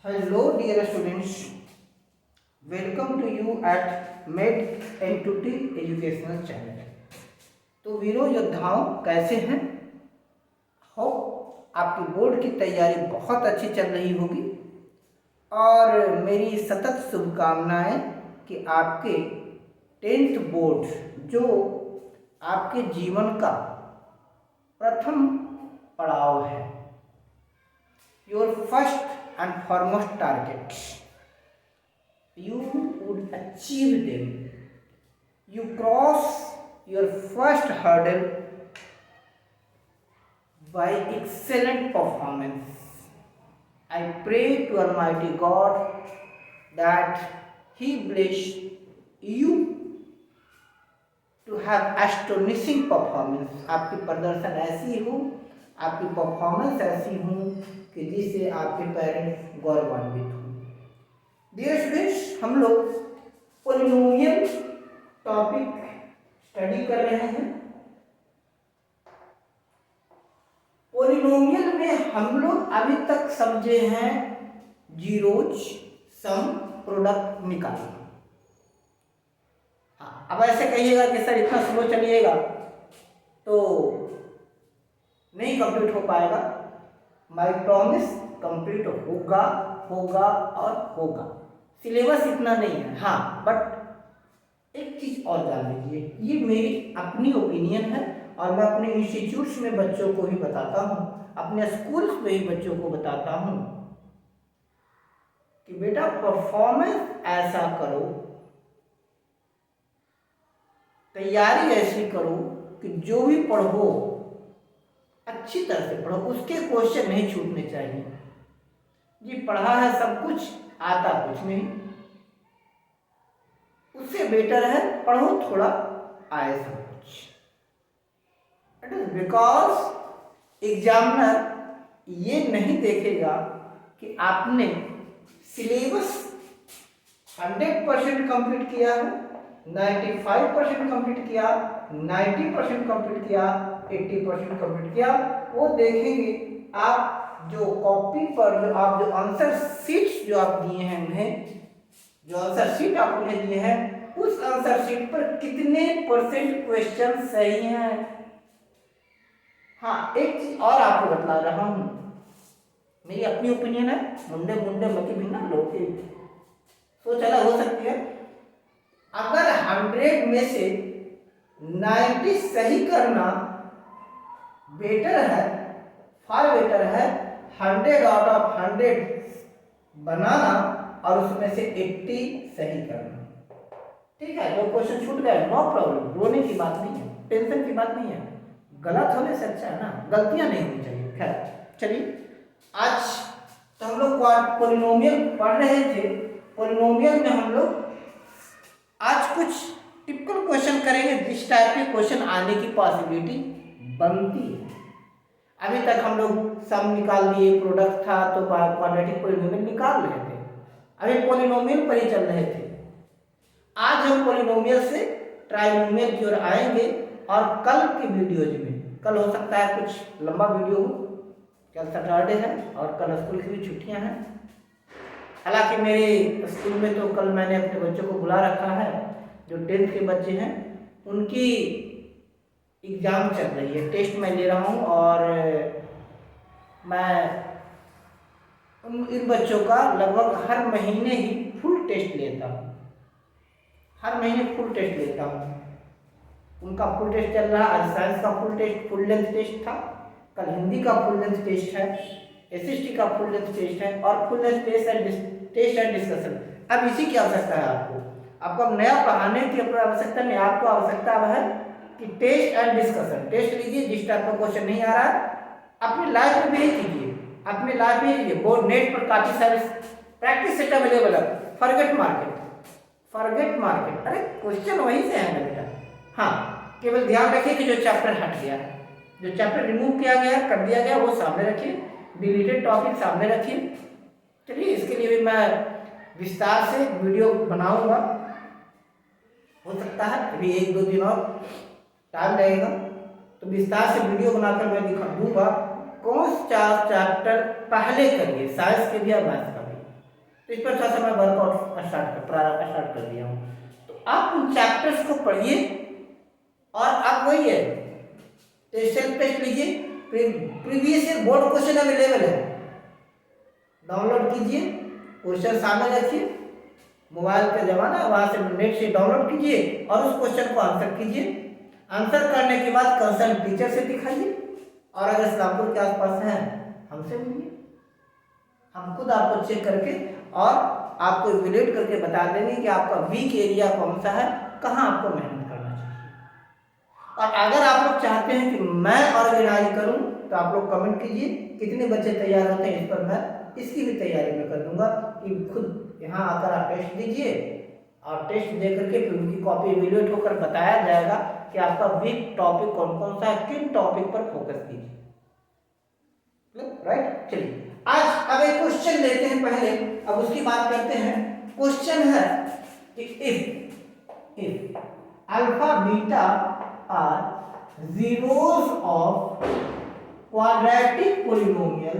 Hello dear students, welcome to you at Med Entity Educational Channel। तो वीरों योद्धाओं कैसे हैं? हो आपकी बोर्ड की तैयारी बहुत अच्छी चल रही होगी और मेरी सतत शुभकामनाएं कि आपके 10th बोर्ड जो आपके जीवन का प्रथम पड़ाव है, your first and foremost target, you would achieve them. You cross your first hurdle by excellent performance. I pray to Almighty God that He bless you to have astonishing performance. आपकी प्रदर्शन ऐसी हो, आपकी परफॉर्मेंस ऐसी हो कि जिससे आपके पेरेंट्स गौरवान्वित हों। डियर स्टूडेंट्स, हम लोग पॉलिनोमियल टॉपिक स्टडी कर रहे हैं। पॉलिनोमियल में हम लोग अभी तक समझे हैं जीरोज, सम, प्रोडक्ट निकालना। अब ऐसे कहिएगा कि सर इतना स्लो चलिएगा तो नहीं कंप्लीट हो पाएगा। माय प्रॉमिस कंप्लीट होगा होगा और होगा। सिलेबस इतना नहीं है, हाँ, बट एक चीज़ और जान लीजिए, ये मेरी अपनी ओपिनियन है और मैं अपने इंस्टीट्यूट्स में बच्चों को ही बताता हूँ, अपने स्कूल्स में ही बच्चों को बताता हूँ कि बेटा परफॉर्मेंस ऐसा करो, तैयारी ऐसी करो कि जो भी पढ़ो अच्छी तरह से पढ़ो, उसके क्वेश्चन नहीं छूटने चाहिए। जी पढ़ा है सब कुछ, आता कुछ नहीं, उससे बेटर है पढ़ो थोड़ा, आए सब कुछ। इट इज बिकॉज एग्जामिनर ये नहीं देखेगा कि आपने सिलेबस 100% कंप्लीट किया है, 95% कंप्लीट किया, 90% कंप्लीट किया, 80% कंप्लीट किया। वो देखेंगे आप जो कॉपी पर जो आप जो आंसर शीट्स जो आप दिए हैं उन्हें, जो आंसर शीट आप उन्हें दिए हैं, उस आंसर शीट पर कितने % क्वेश्चन सही हैं। हाँ, एक चीज और आपको बता रहा हूं, मेरी अपनी ओपिनियन है, मुंडे मुंडे मती भी ना लोग सोच अलग हो सकती है। अगर 100 में से 90 सही करना बेटर है, फार बेटर है 100 आउट ऑफ 100 बनाना और उसमें से 80 सही करना। ठीक है, जो क्वेश्चन छूट गया नो प्रॉब्लम, रोने की बात नहीं है, टेंशन की बात नहीं है, गलत होने से अच्छा है ना, गलतियां नहीं होनी चाहिए। खैर चलिए, आज तो हम लोग पॉलिनोमियल पढ़ रहे थे। पॉलिनोमियल में हम लोग आज कुछ टिपिकल क्वेश्चन करेंगे, जिस टाइप के क्वेश्चन आने की पॉसिबिलिटी बनती है। अभी तक हम लोग सम निकाल दिए, प्रोडक्ट था तो क्वाड्रेटिक पॉलिनोमियल निकाल रहे थे, अभी पॉलिनोमियल पर ही चल रहे थे। आज हम पॉलिनोमियल से ट्राइनोमियल की ओर आएंगे और कल के वीडियोज में, कल हो सकता है कुछ लंबा वीडियो हो, कल सैटरडे है और कल स्कूल की भी छुट्टियां हैं। हालांकि मेरे स्कूल में तो कल मैंने अपने बच्चों को बुला रखा है, जो 10th के बच्चे हैं उनकी एग्ज़ाम चल रही है, टेस्ट मैं ले रहा हूँ और मैं इन बच्चों का लगभग हर महीने ही फुल टेस्ट लेता हूँ, हर महीने फुल टेस्ट लेता हूँ। उनका फुल टेस्ट चल रहा है, आज साइंस का full test, full length test था, कल हिंदी का फुल लेंथ टेस्ट है, एसएसटी का फुल लेंथ टेस्ट है और full length test and discussion. अब इसी की आवश्यकता है आपको अब नया पढ़ाने की आवश्यकता नहीं, आपको आवश्यकता है कि टेस्ट एंड डिस्कशन। टेस्ट लीजिए, जिस टाइप का क्वेश्चन नहीं आ रहा है अपनी लाइफ में भी कीजिए, अपनी लाइफ में लीजिए। बोर्ड नेट पर काफ़ी सारे प्रैक्टिस सेट अवेलेबल है। फॉरगेट मार्केट, अरे क्वेश्चन वहीं से है ना बेटा। हाँ, केवल ध्यान रखिए कि जो चैप्टर हट गया है, जो चैप्टर रिमूव किया गया, कर दिया गया, वो सामने रखिए, डिलीटेड टॉपिक सामने रखिए। चलिए, इसके लिए भी मैं विस्तार से वीडियो बनाऊंगा, हो सकता है अभी 1-2 दिन और टाइम लगेगा, तो विस्तार से वीडियो बनाकर मैं दिखा दूंगा कौन सा चैप्टर पहले करिए, साइंस के भी और मैथ्स का भी। तो इस पर थोड़ा सा मैं वर्कआउट स्टार्ट कर दिया हूँ। तो आप उन चैप्टर्स को पढ़िए और आप वही है तो सेल्फ टेस्ट लीजिए, previous year board question available है, डाउनलोड कीजिए, क्वेश्चन सामने रखिए, मोबाइल का जमाना है, वहाँ से नेट से डाउनलोड कीजिए और उस क्वेश्चन को आंसर कीजिए। आंसर करने के बाद कंसर्न टीचर से दिखाइए और अगर इस्लामपुर के आसपास है हमसे मिलिए, हम खुद आपको चेक करके और आपको इवैल्यूएट करके बता देंगे कि आपका वीक एरिया कौन सा है, कहाँ आपको मेहनत करना चाहिए। और अगर आप लोग चाहते हैं कि मैं ऑर्गेनाइज करूं तो आप लोग कमेंट कीजिए कितने बच्चे तैयार होते हैं, इस पर मैं इसकी भी तैयारी मैं कर दूंगा कि खुद यहाँ आकर आप टेस्ट दीजिए और टेस्ट दे करके फिर उनकी कॉपी इवैल्यूएट होकर बताया जाएगा कि आपका वीक टॉपिक कौन कौन सा है, किन टॉपिक पर फोकस कीजिए। राइट, चलिए आज अब एक क्वेश्चन लेते हैं पहले, अब उसकी बात करते हैं। क्वेश्चन है कि if alpha beta are zeros of quadratic polynomial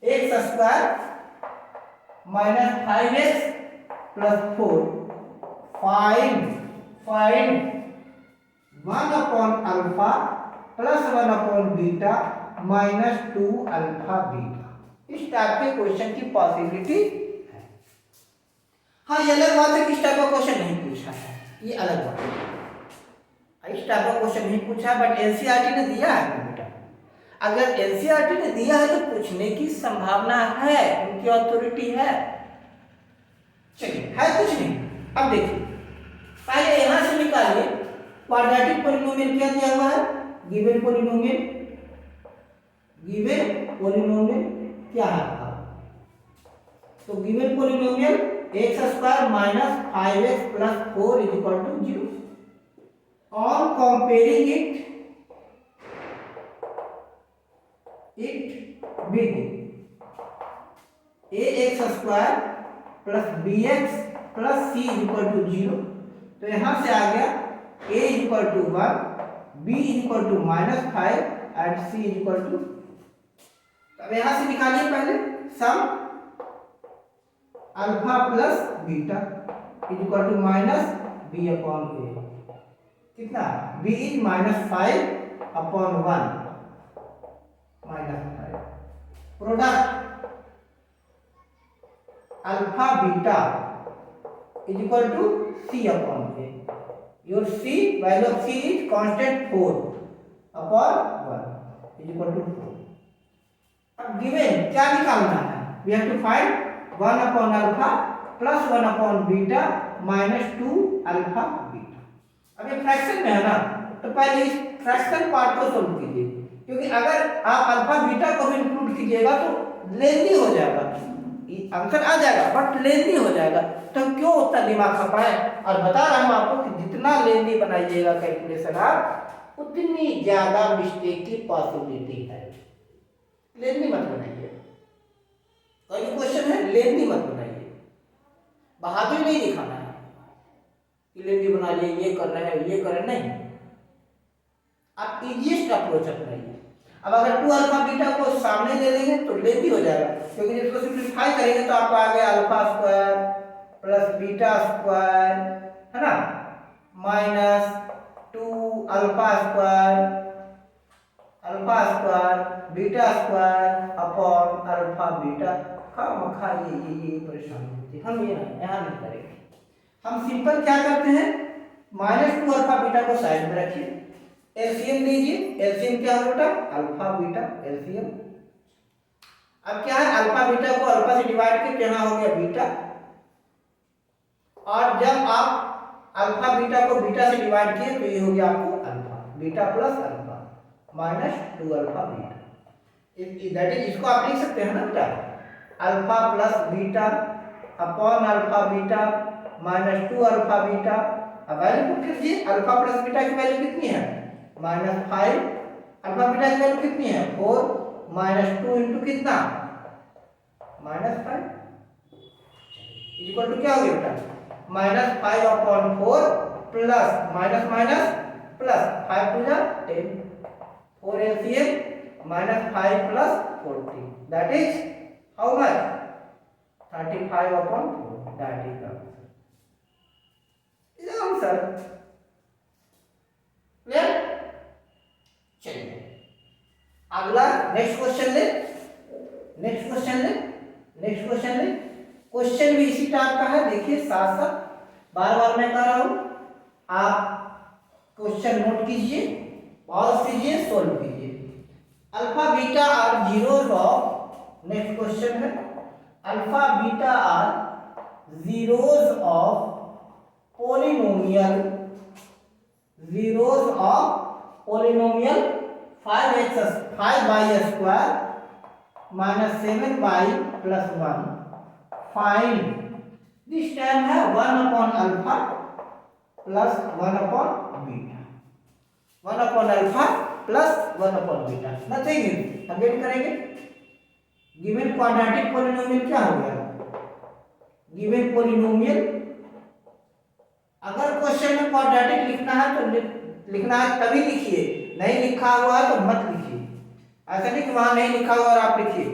x square minus 5x plus 4 find 1 upon alpha plus 1 upon beta minus 2 alpha beta। इस टाइप के क्वेश्चन की पॉसिबिलिटी है। हाँ, ये अलग बात है कि इस टाइप का क्वेश्चन नहीं पूछा है, ये अलग बात है, इस टाइप का क्वेश्चन नहीं पूछा, बट एनसीईआरटी ने दिया है बेटा। अगर एनसीईआरटी ने दिया है तो पूछने की संभावना है, उनकी अथॉरिटी है। चलिए, है कुछ नहीं। अब देखिए, पहले यहां से निकालिए क्वाड्रेटिक पॉलिनोमियल क्या दिया हुआ है, गिवन पॉलिनोमियल क्या है आपका, तो given polynomial x square minus 5x plus 4 is equal to 0। On comparing it with ax square plus bx plus c is equal to 0, तो यहां से आ गया a is equal to 1, b is equal to minus 5 and c is equal to. अब यहां से निकालिए पहले sum alpha plus beta is equal to minus b upon a, कितना b is minus 5 upon 1 minus 5, product alpha beta is equal to c upon a। Your c, value of c is constant 4 upon 1 is equal to 4। अब given क्या निकालना है, we have to find 1 upon alpha plus 1 upon beta minus 2 alpha beta. अब ये fraction में है ना, तो पहले इस फ्रैक्शन पार्ट को सोल्व कीजिए, क्योंकि अगर आप अल्फा बीटा को भी इंक्लूड कीजिएगा तो लेंदी हो जाएगा, आंसर आ जाएगा बट लेंदी हो जाएगा, तो क्यों उतना दिमाग खपाए। और बता रहा हूं आपको कि जितना लेंदी बनाइएगा कैलकुलेशन आप, उतनी ज्यादा मिस्टेक की पॉसिबिलिटी है। लेंदी मत बनाइए, कोई भी क्वेश्चन है लेंदी मत बनाइए, बहादुरी नहीं दिखाना है कि लेंदी बना लिए, ये कर रहे हैं ये कर रहे, नहीं, आप इजीएस्ट अप्रोच अपनाइए। अब अगर 2 अल्फा बीटा को सामने ले लेंगे तो लेंदी हो जाएगा, क्योंकि जब इसको सिंप्लीफाई करेंगे तो आपको आ गया alpha square plus beta square, है ना, minus 2 alpha square beta square upon alpha beta. खामखा ये परेशानी होती है, हम ये यहाँ नहीं करेंगे। हम सिंपल क्या करते हैं, माइनस 2 अल्फा बीटा को साइड में रखिए, एलसीएम लीजिए, एलसीएम क्या होगा बेटा, अल्फा बीटा एलसीएम। अब क्या है, अल्फा बीटा को अल्फा से डिवाइड करके यहाँ हो गया बीटा, और जब आप अल्फा बीटा को बीटा से डिवाइड किए तो ये हो गया आपको alpha, beta plus alpha minus 2 alpha beta. That is, इसको आप लिख सकते हैं ना बेटा, alpha plus beta upon alpha beta minus 2 alpha beta. अब वैल्यू पुट कीजिए, अल्फा प्लस बीटा की वैल्यू कितनी है, माइनस 5, अल्फा बीटा की वैल्यू कितनी है 4, माइनस 2 इंटू कितना, माइनस 5 इक्वल टू क्या हो गया बेटा, minus 5 upon 4 plus minus minus plus 5 टू जा 10, 4 LCM minus 5 plus 40, that is how much? 35 upon 4, that is the answer. Is the answer clear? चलिए अगला नेक्स्ट क्वेश्चन ले, नेक्स्ट क्वेश्चन ले, नेक्स्ट क्वेश्चन ले। क्वेश्चन भी इसी टाइप का है, देखिए साथ साथ बार बार मैं कर रहा हूं, आप क्वेश्चन नोट कीजिए, पॉज कीजिए, सोल्व कीजिए। Alpha beta are zeros of, next question है, alpha beta are zeros of polynomial, zeros of polynomial 5y² minus 7y plus 1, find, this time है 1 upon alpha plus 1 upon beta, 1 upon alpha plus 1 upon beta, nothing is, again करेंगे। Given quadratic polynomial क्या हो गया? Given polynomial, अगर question में quadratic लिखना है तो लिखना है तभी लिखिए, नहीं लिखा हुआ है तो मत लिखिए। ऐसा नहीं कि वहां नहीं लिखा हुआ और आप लिखिए,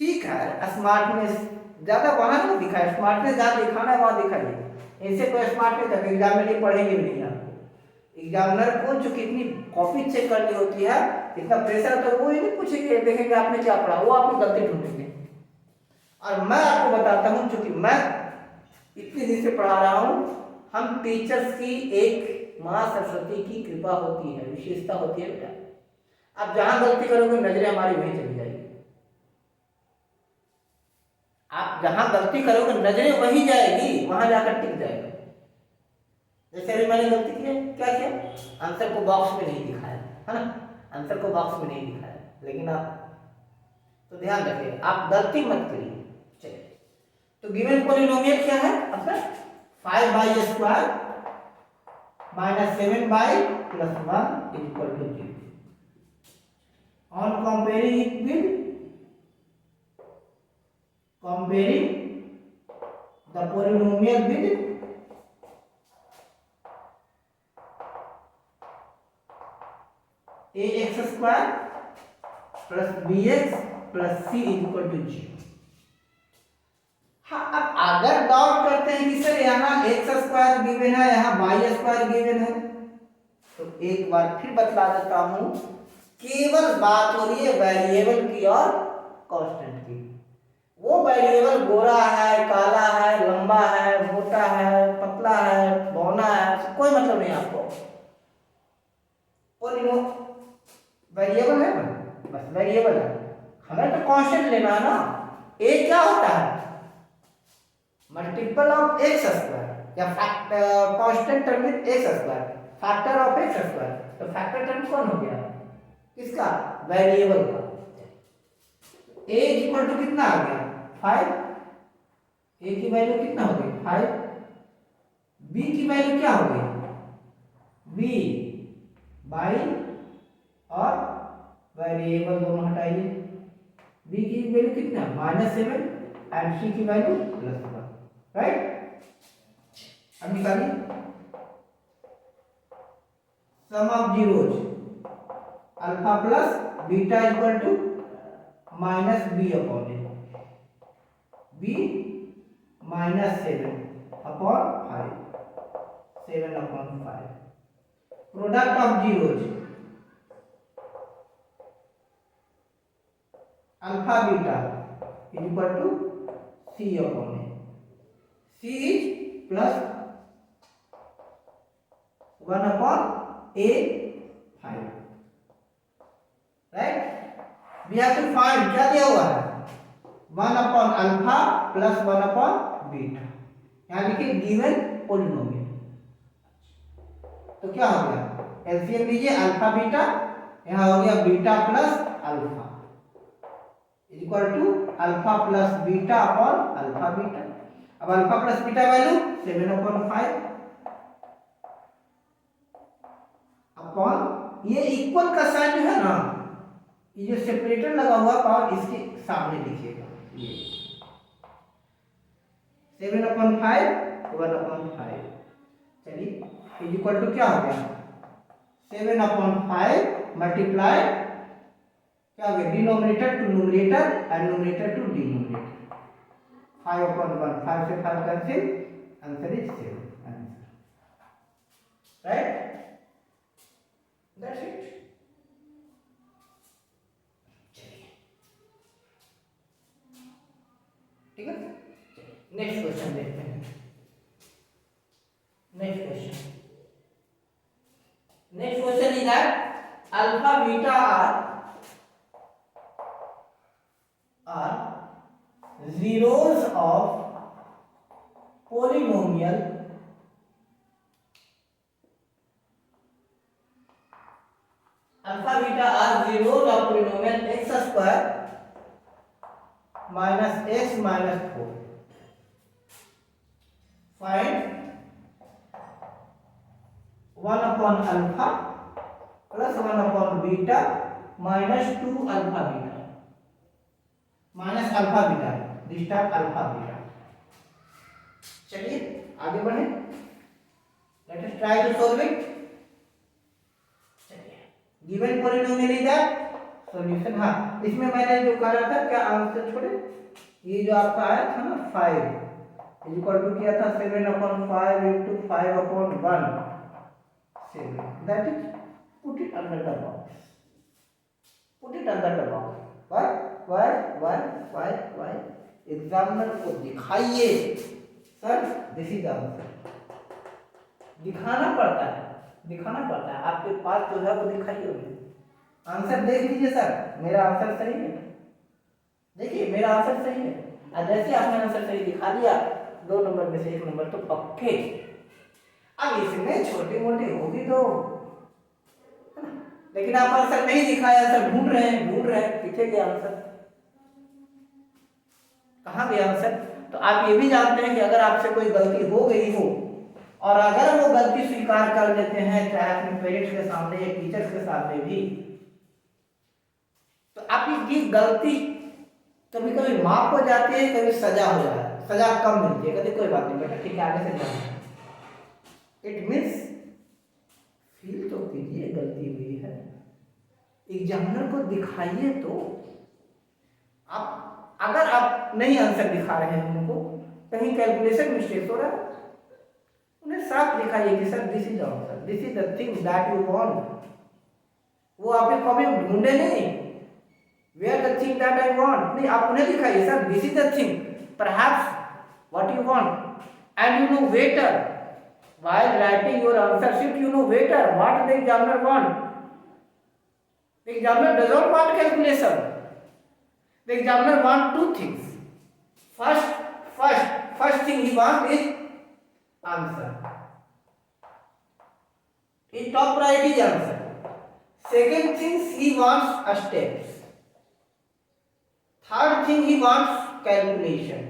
ठीक है। स्मार्टनेस ज्यादा वहां नहीं दिखाए, स्मार्टनेस ज्यादा दिखाना है वहां दिखाइए, इनसे कोई स्मार्टनेस तक एग्जाम में नहीं पढ़ेंगे भी नहीं आपको। एग्जामिनर को जो कितनी कॉपी चेक करनी होती है, इतना प्रेशर होता है, वो ये नहीं पूछेंगे देखेंगे आपने क्या पढ़ा, वो आपको गलती ढूंढेंगे। और मैं आपको बताता हूँ, चूंकि मैं इतने दिन से पढ़ा रहा हूँ, हम टीचर्स की एक माँ सरस्वती की कृपा होती है, विशेषता होती है बेटा। आप जहां गलती करोगे नजरें हमारी वहीं चली जाएगी, आप जहां गलती करोगे नजरें वहीं जाएगी, वहां जाकर टिक जाएगा। जैसे अभी मैंने गलती की है, क्या किया? आंसर को बॉक्स में नहीं दिखाया है ना, आंसर को बॉक्स में नहीं दिखाया, लेकिन आप तो ध्यान रखिए, आप गलती मत करिए। चलिए, तो गिवन पोलिनोमियल क्या है आपका? 5y² minus 7y plus 1 is equal to 0. On comparing it with, comparing the polynomial with ax² plus bx plus c is equal to 0. हाँ, अब अगर डाउट करते हैं कि सर यहाँ x² गिवन है, यहाँ y² गिवन है, तो एक बार फिर बतला देता हूं, केवल बात हो रही है वेरिएबल की और कांस्टेंट की। वो वेरिएबल गोरा है, काला है, लंबा है, मोटा है, पतला है, बौना है, कोई मतलब नहीं आपको। वेरिएबल है, बस वेरिएबल है, हमें तो कांस्टेंट लेना है ना। ए क्या होता है? मल्टीपल ऑफ x² या constant term with x², factor of x²। तो फैक्टर टर्म कौन हो गया? किसका? वेरिएबल का। a इक्वल टू कितना आ गया? 5। a की वैल्यू कितना हो गई? 5। b की वैल्यू क्या हो गई? b बाई, और वेरिएबल दोनों हटाइए, b की वैल्यू कितना? -7 एंड c की वैल्यू +1, राइट। अब निकालिए sum of zeros, alpha plus beta equal to -b upon a, b -7 upon 5, 7 upon 5। Product of zeros, alpha beta equal to c upon a, c is plus 1 upon a 5, right? We have to find, क्या दिया हुआ है? 1 upon alpha plus 1 upon beta, यहाँ लिखिए given polynomial. तो क्या हो गया? एलसीएम लीजिए, अल्फा बीटा, यहाँ हो गया beta plus alpha equal to alpha plus beta upon alpha beta. अब alpha plus beta value 7/5 upon, ये इक्वल का साइन जो है ना, ये जो सेपरेटर लगा हुआ पावर इसके सामने लिखिएगा, ये 7/5 1/5। चलिए इक्वल टू क्या हो गया? 7/5 मल्टीप्लाई क्या हो गया, denominator to numerator and numerator to denominator. 5/1, 5 से 5 cancel, answer is 7 answer, right, that's it. चलिए ठीक है, नेक्स्ट क्वेश्चन देखते हैं। Next question is that alpha beta are zeros of polynomial alpha beta are zeros of polynomial x square minus x minus 4. Find 1 upon alpha plus 1 upon beta minus 2 alpha beta minus alpha beta, this time alpha beta. चलिए आगे बढ़े, let us try to solve it. चलिए given polynomial is that solution. हाँ, इसमें मैंने जो कहा था क्या आंसर छोड़े, ये जो आपका आया था ना 5 इज इक्वल टू किया था 7/5 into 5/1 7, that is put it under the box, put it under the box. Why examiner को दिखाइए सर दिस इज आंसर, दिखाना पड़ता है, आपके पास जो है वो दिखाइए, आंसर देख लीजिए सर मेरा आंसर सही है, देखिए मेरा आंसर सही है, और जैसे आपने आंसर सही दिखा दिया 2 नंबर में से 1 नंबर तो पक्के। अब इसमें छोटी मोटी होगी तो, लेकिन आप आंसर नहीं दिखाया सर, ढूंढ रहे हैं पीछे के आंसर, कहाँ गया आंसर। तो आप ये भी जानते हैं कि अगर आपसे कोई गलती हो गई हो और अगर वो गलती स्वीकार कर लेते हैं चाहे अपने पेरेंट्स के सामने या टीचर्स के सामने भी, तो आपकी ये गलती कभी कभी माफ हो जाती है, कभी सजा हो जाती है, सजा कम मिलती है, कभी कोई बात नहीं बेटा ठीक है आगे से जाना, इट मीन्स फील तो कीजिए गलती हुई है, एग्जामिनर को दिखाइए। तो आप अगर आप नहीं आंसर दिखा रहे हैं उनको, कहीं कैलकुलेशन मिस्टेक हो रहा है, उन्हें साफ दिखाइए कि sir this is answer, this is the thing that you want. वो आपने कभी ढूंढे नहीं where the thing that I want, नहीं आप उन्हें दिखाइए sir this is the thing perhaps what you want, and you know better while writing your answer sheet you know better what the examiner want. The examiner does not want calculation. The examiner want 2 things. First thing he want is answer. His top priority is answer. Second thing he wants steps. Third thing he wants calculation.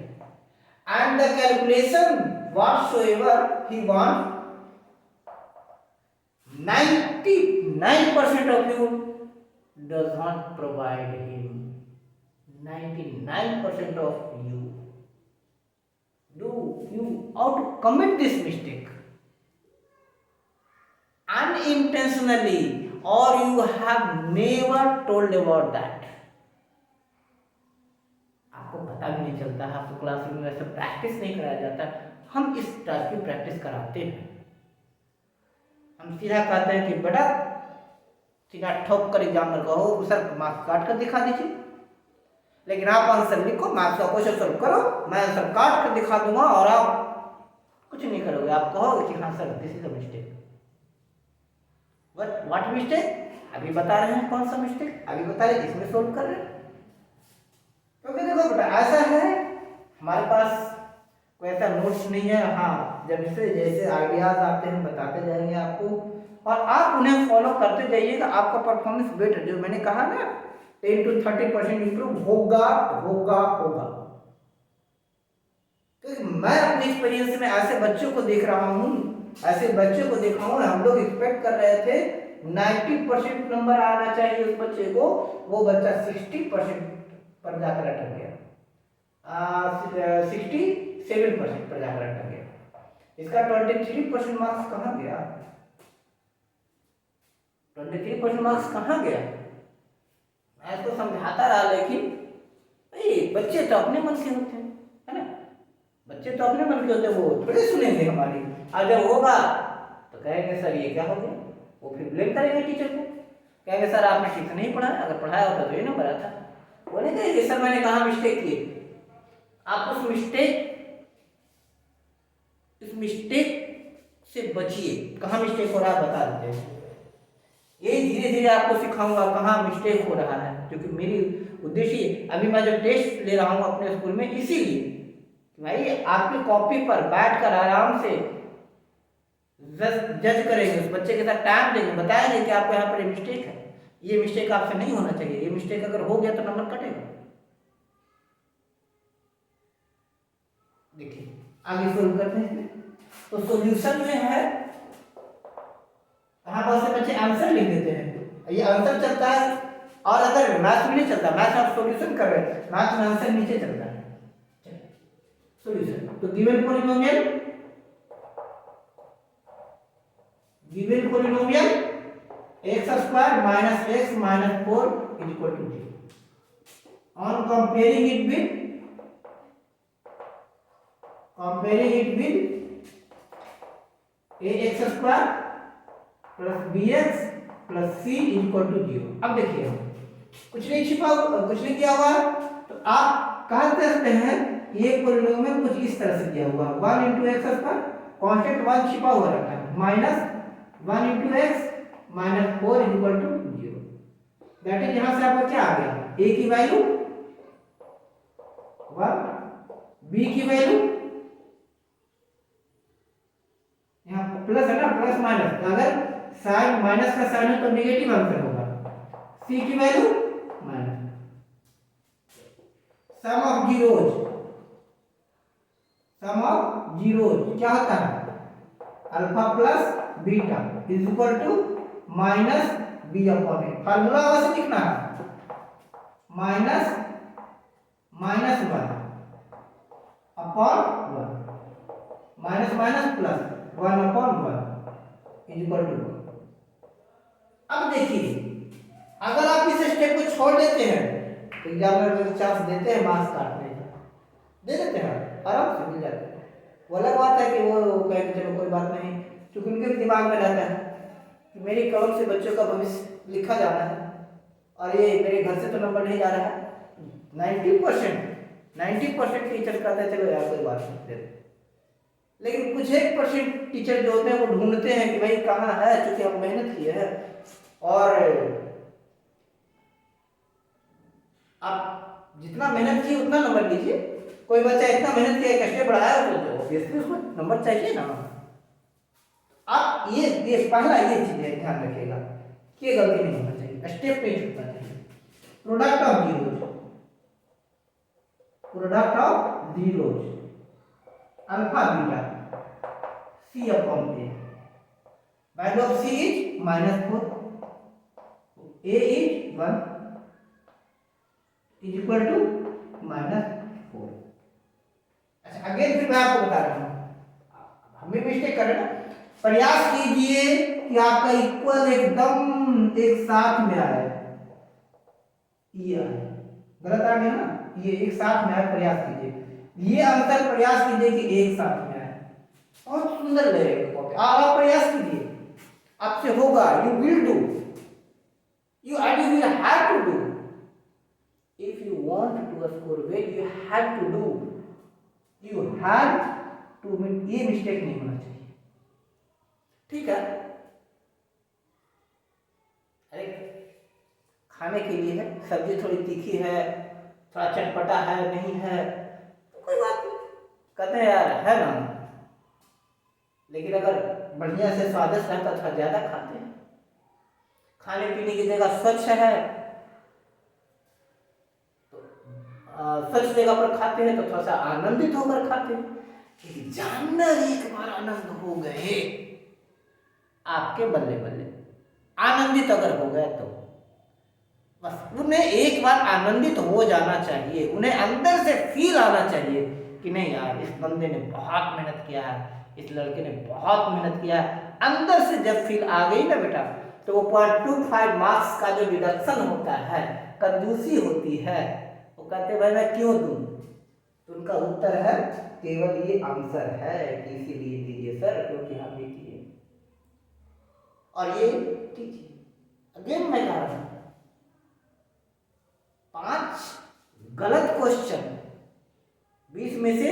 And the calculation whatsoever he wants, 99% of you does not provide him. 99% of you ought to commit this mistake unintentionally, or you have never told about that. आपको पता भी नहीं चलता है, आपको classroom में वैसे practice नहीं कराया जाता, हम इस टाइप की प्रैक्टिस कराते हैं। हम सीधा कहते हैं कि बेटा सीधा ठोक कर एग्जामिनर को हो सर मार्क्स काट कर दिखा दीजिए, लेकिन आप आंसर लिखो, मैं आपका क्वेश्चन सॉल्व करो, मैं आंसर काट कर दिखा दूंगा और आप कुछ नहीं करोगे, आप कहोगे कि हाँ sir this is a mistake. What mistake, अभी बता रहे हैं कौन सा मिस्टेक, अभी बता रहे इसमें सोल्व कर रहे हैं। क्योंकि देखो बेटा ऐसा है हमारे पास कोई ऐसा नोट्स नहीं है, हाँ जब से जैसे आइडियाज आते हैं बताते जाएंगे आपको, और आप उन्हें फॉलो करते जाइएगा, आपका परफॉर्मेंस बेटर, जो मैंने कहा ना 10 to 30% इंप्रूव होगा। क्योंकि मैं अपने एक्सपीरियंस में ऐसे बच्चों को देख रहा हूँ, हम लोग एक्सपेक्ट कर रहे थे 90% नंबर आना चाहिए उस बच्चे को, वो बच्चा 60% पर जाकर अटक गया, 67% पर जाकर अटक गया, इसका 23% मार्क्स कहाँ गया। 23% मार्क्स कहाँ गया? मैं इसको समझाता रहा, लेकिन भाई बच्चे तो अपने मन के होते हैं, है ना, बच्चे तो अपने मन के होते हैं, वो थोड़े सुनेंगे हमारी। और जब होगा तो कहेंगे सर ये क्या हो गया, वो फिर ब्लेम करेंगे टीचर को, कहेंगे सर आपने ठीक से नहीं पढ़ाया, अगर पढ़ाया होता तो ये नंबर आता। वो नहीं कहेंगे सर मैंने कहाँ मिस्टेक की। आप उस मिस्टेक से बचिए, कहाँ मिस्टेक हो रहा है बता देते हैं। ये धीरे धीरे आपको सिखाऊंगा कहाँ मिस्टेक हो रहा है, क्योंकि मेरी उद्देश्य अभी मैं जो टेस्ट ले रहा हूँ अपने स्कूल में, इसीलिए भाई आपकी कॉपी पर बैठकर आराम से जज करेंगे, उस बच्चे के साथ टाइम देंगे, बताएंगे कि आपको यहाँ पर ये मिस्टेक है, ये मिस्टेक आपसे नहीं होना चाहिए, ये मिस्टेक अगर हो गया तो नंबर कटेगा। देखिए आगे सोल्व करते हैं। तो सॉल्यूशन में है, यहाँ बहुत से बच्चे आंसर लिख देते हैं, ये आंसर चलता है, और अगर मैथ्स में नहीं चलता, मैथ्स आप सॉल्यूशन कर रहे हैं, मैथ्स में आंसर नीचे चलता है। सॉल्यूशन तो given polynomial x square minus x minus 4 is equal to 0 on comparing it with ax square plus bx plus c is equal to 0। अब देखिए कुछ नहीं छिपा, कुछ नहीं किया हुआ, तो आप कह सकते हैं ये पॉलिनोमियल कुछ इस तरह से दिया हुआ, 1 इंटू एक्स स्क्वायर, कॉन्स्टेंट 1 छिपा हुआ रहता है, minus 1 into X minus 4 is equal to 0। That is यहाँ से आपका क्या आ गया, a की वैल्यू 1, b की वैल्यू यहाँ प्लस है ना, प्लस माइनस, अगर साइन माइनस का साइन है तो नेगेटिव आंसर होगा, c की वैल्यू माइनस, सम ऑफ जीरोज क्या होता है, alpha plus beta is equal to minus B upon A. Formula वैसे लिखना है, minus 1 upon 1, minus minus plus 1 upon 1 is equal to. अब देखिए अगर आप इस स्टेप को छोड़ देते हैं तो एग्जामिनर को चांस देते हैं मार्क्स काटने का, दे देते हैं, आराम से मिल जाते हैं। वो अलग बात है कि वो कहेंगे चलो कोई बात नहीं, क्योंकि उनके दिमाग में रहता है कि मेरी कलम से बच्चों का भविष्य लिखा जाना है, और ये मेरे घर से तो नंबर नहीं जा रहा है। 90% टीचर कहते हैं चलो यार कोई बात नहीं दे, लेकिन कुछ 1% टीचर जो होते हैं वो ढूंढते हैं कि भाई कहाँ है, क्योंकि हम मेहनत किए हैं। और आप जितना मेहनत किए उतना नंबर लीजिए, कोई बच्चा इतना मेहनत किया कष्ट बढ़ाया तो ऑब्वियसली उसको नंबर चाहिए ना। आप ये पहला ये चीज ध्यान रखिएगा कि गलती नहीं होना चाहिए, स्टेप नहीं छूटना चाहिए। Product of zeros alpha beta c upon a, value of c is -4, a is 1 is equal to -4। अच्छा अगेन फिर मैं आपको बता रहा हूँ, हमें मिस्टेक कर रहे हैं ना, प्रयास कीजिए कि आपका इक्वल एकदम एक साथ में आए, ये आए, गलत आ गया ना, ये एक साथ में आए, प्रयास कीजिए, ये अंतर प्रयास कीजिए कि एक साथ में आए, बहुत सुंदर लगेगा कॉपी। आप प्रयास कीजिए, आपसे होगा, you will do, you will have to do, if you want to score well you have to do, you have to, ये मिस्टेक नहीं होना चाहिए, ठीक है। अरे खाने के लिए है, सब्जी थोड़ी तीखी है, थोड़ा चटपटा है, नहीं है कोई बात नहीं, कहते हैं यार है ना, लेकिन अगर बढ़िया से स्वादिष्ट है तो थोड़ा ज्यादा खाते हैं। खाने पीने की जगह स्वच्छ है तो स्वच्छ जगह पर खाते हैं तो थोड़ा सा आनंदित होकर खाते हैं। जानवर एक बार आनंद हो गए आपके बल्ले बल्ले, आनंदित अगर हो गए तो बस उन्हें एक बार आनंदित हो जाना चाहिए, उन्हें अंदर से फील आना चाहिए कि नहीं यार इस बंदे ने बहुत मेहनत किया है, इस लड़के ने बहुत मेहनत किया है। अंदर से जब फील आ गई ना बेटा तो वो 0.25 मार्क्स का जो डिडक्शन होता है, कंजूसी होती है, वो कहते भाई मैं क्यों दूं? तो उनका उत्तर है केवल ये आंसर है कि इसीलिए दीजिए सर, क्योंकि हम भी किए। और ये कीजिए। अगेन मैं कह रहा हूं 5 गलत क्वेश्चन 20 में से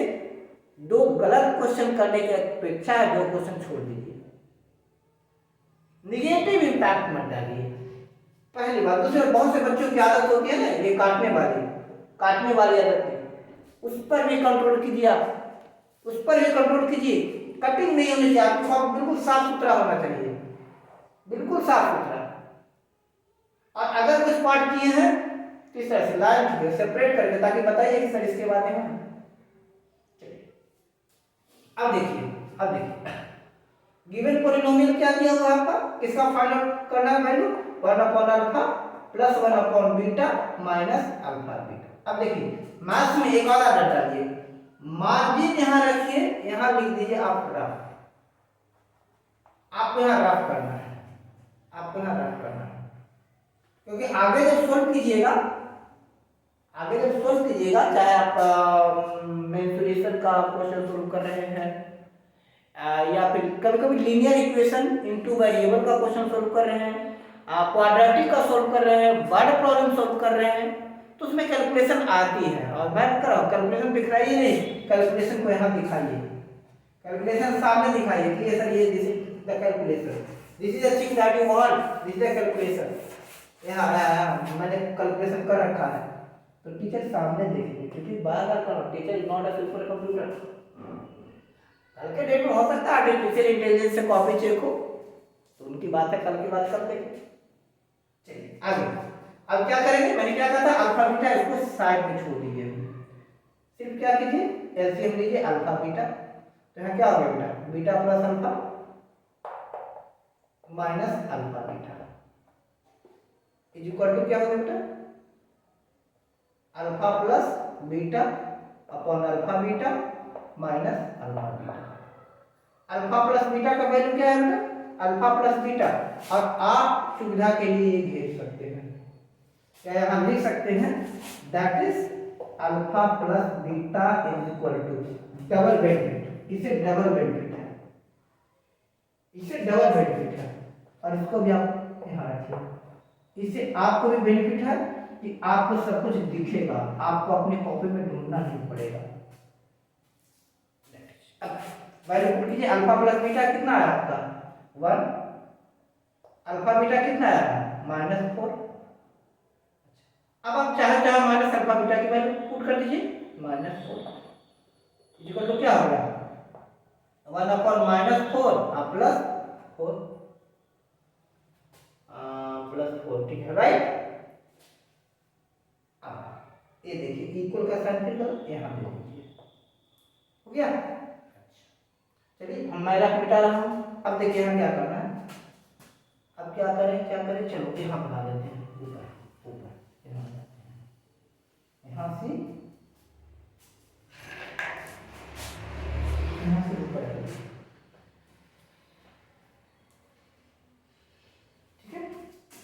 2 गलत क्वेश्चन करने की अपेक्षा है 2 क्वेश्चन छोड़ दीजिए। निगेटिव इंपैक्ट मत डालिए, पहली बात। दूसरे, बहुत से बच्चों की आदत होती है ना ये काटने वाली आदत, उस पर भी कंट्रोल कीजिए। आप उस पर भी कंट्रोल कीजिए। कटिंग नहीं होनी चाहिए, आपको बिल्कुल साफ सुथरा होना चाहिए, बिल्कुल साफ सुथरा। और अगर कुछ पार्ट किए हैं तो इस तरह से लाइन सेपरेट करके, ताकि बताइए कि सर इसके बारे में। अब देखिए गिवन पॉलिनोमियल क्या दिया हुआ है आपका, इसका फाइंड आउट करना है वैल्यू 1/अल्फा प्लस 1/बीटा माइनस अल्फा बीटा। अब देखिए मैथ्स में एक और आदत डालिए, मार्जिन यहां रखिए, यहां लिख दीजिए आप रफ। आपको यहां रफ करना है, क्योंकि आगे जब सोल्व कीजिएगा, चाहे आप मेंसुरेशन का क्वेश्चन सोल्व कर रहे हैं या फिर कभी-कभी लीनियर इक्वेशन इनटू वेरिएबल का क्वेश्चन सोल्व कर रहे हैं, आप क्वाड्रेटिक का सोल्व कर रहे हैं, वर्ड प्रॉब्लम सोल्व कर रहे हैं, तो उसमें कैलकुलेशन आती है। और मैं कह रहा हूं कैलकुलेशन दिखाइए नहीं, कैलकुलेशन को यहाँ दिखाइए, कैलकुलेशन सामने दिखाइए कि ये सर ये this is the calculation, this is the thing that you want, this is the calculation. यहाँ मैंने कैलकुलेशन कर रखा है, तो टीचर सामने देखेंगे, क्योंकि बार-बार करो, teacher is not a super computer. कल के डेट में हो सकता है आर्टिफिशियल इंटेलिजेंस से कॉपी चेक हो, तो उनकी बात है, कल की बात कर लेंगे। चलिए आगे, अब क्या करेंगे, मैंने क्या कहा था, अल्फा बीटा इसको साइड में छोड़ दीजिए, सिर्फ क्या कीजिए एलसीएम लीजिए अल्फा बीटा। तो यहाँ क्या हो गया बेटा, beta plus alpha minus alpha beta is equal to क्या होगा बेटा, alpha plus beta upon alpha beta minus alpha beta. Alpha plus beta का वैल्यू क्या है बेटा, अल्फा प्लस बीटा। और आप सुविधा के लिए ये घेर सकते हैं, क्या यहाँ लिख सकते हैं, that is alpha plus beta is equal to double benefit. इसे डबल बेनिफिट है, और इसको भी आप यहाँ रखिए। इससे आपको भी बेनिफिट है कि आपको सब कुछ दिखेगा, आपको अपनी कॉपी में ढूंढना नहीं पड़ेगा। वैल्यू पुट कीजिए, अल्फा प्लस बीटा कितना आया आपका 1, अल्फा बीटा कितना आया -4। अब आप चाहे माइनस अल्फा बीटा की वैल्यू पुट कर दीजिए, -4 इक्वल टू क्या हो गया 1/-4 प्लस 4 ठीक है, राइट। ये देखिए इक्वल का साइन फिर करो, यहाँ दे दीजिए, हो गया। चलिए मैं रख मिटा रहा हूँ। अब देखिए यहाँ क्या करना है, अब क्या करें, चलो यहाँ बना देते हैं, ऊपर यहाँ से ऊपर है, ठीक है,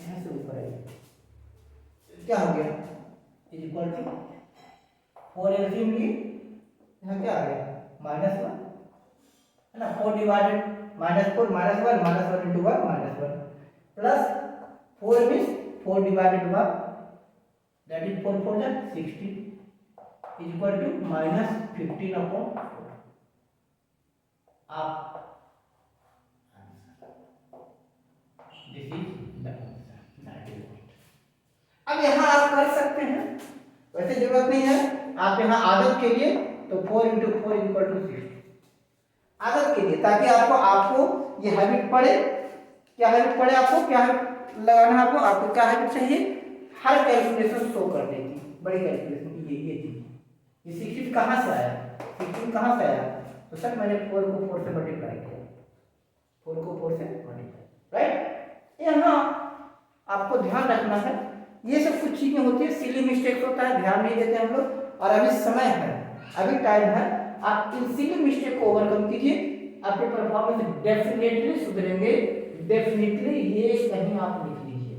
यहाँ से ऊपर है, क्या हो गया इज इक्वल टू 4 एलसीएम लिए, यहाँ क्या आ गया -1 है ना, 4 divided -4 -1 -1 into 1 -1 plus 4 means 4 divided 1 that is 4 4 जा 16 इज इक्वल टू -15/4। आप दिस इज द आंसर। अब यहाँ आप कर सकते हैं, वैसे जरूरत नहीं है, आप यहाँ आदत के लिए तो 4 into 4 इज इक्वल टू 60, आदत के लिए, ताकि आपको ये हैबिट पड़े। क्या हैबिट पड़े आपको, क्या लगाना है आपको क्या हैबिट चाहिए, हर कैलकुलेशन शो करने की, बड़ी कैलकुलेशन की ये चीज। ये 60 कहाँ से आया, 16 कहाँ से आया, तो सर मैंने 4 को 4 से मल्टीप्लाई किया, 4 को 4 से मल्टीप्लाई, राइट। यहाँ आपको ध्यान रखना है, ये सब कुछ चीजें होती है, सिली मिस्टेक्स होता है, ध्यान नहीं देते हम लोग, और अभी समय है, अभी टाइम है, आप इन सिली मिस्टेक को ओवरकम कीजिए, आपके परफॉर्मेंस डेफिनेटली सुधरेंगे, डेफिनेटली ये कहीं आप लिख लीजिए,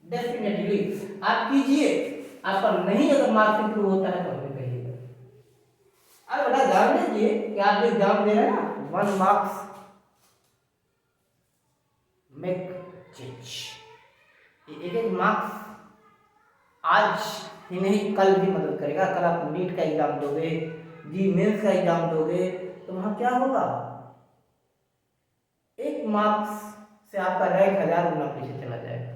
डेफिनेटली आप कीजिए। आपका नहीं अगर मार्क्स इंप्रूव होता है तो हमें कहिएगा। अब बड़ा ध्यान दीजिए कि आप जो एग्जाम दे रहे हैं ना, 1 मार्क्स मेक चेंज। एक एक मार्क्स आज ही नहीं कल भी मदद करेगा। कल आप नीट का एग्जाम दोगे, जी मेंस का एग्जाम दोगे, तो वहां क्या होगा, 1 मार्क्स से आपका रैंक 1000 गुना पीछे चला जाएगा।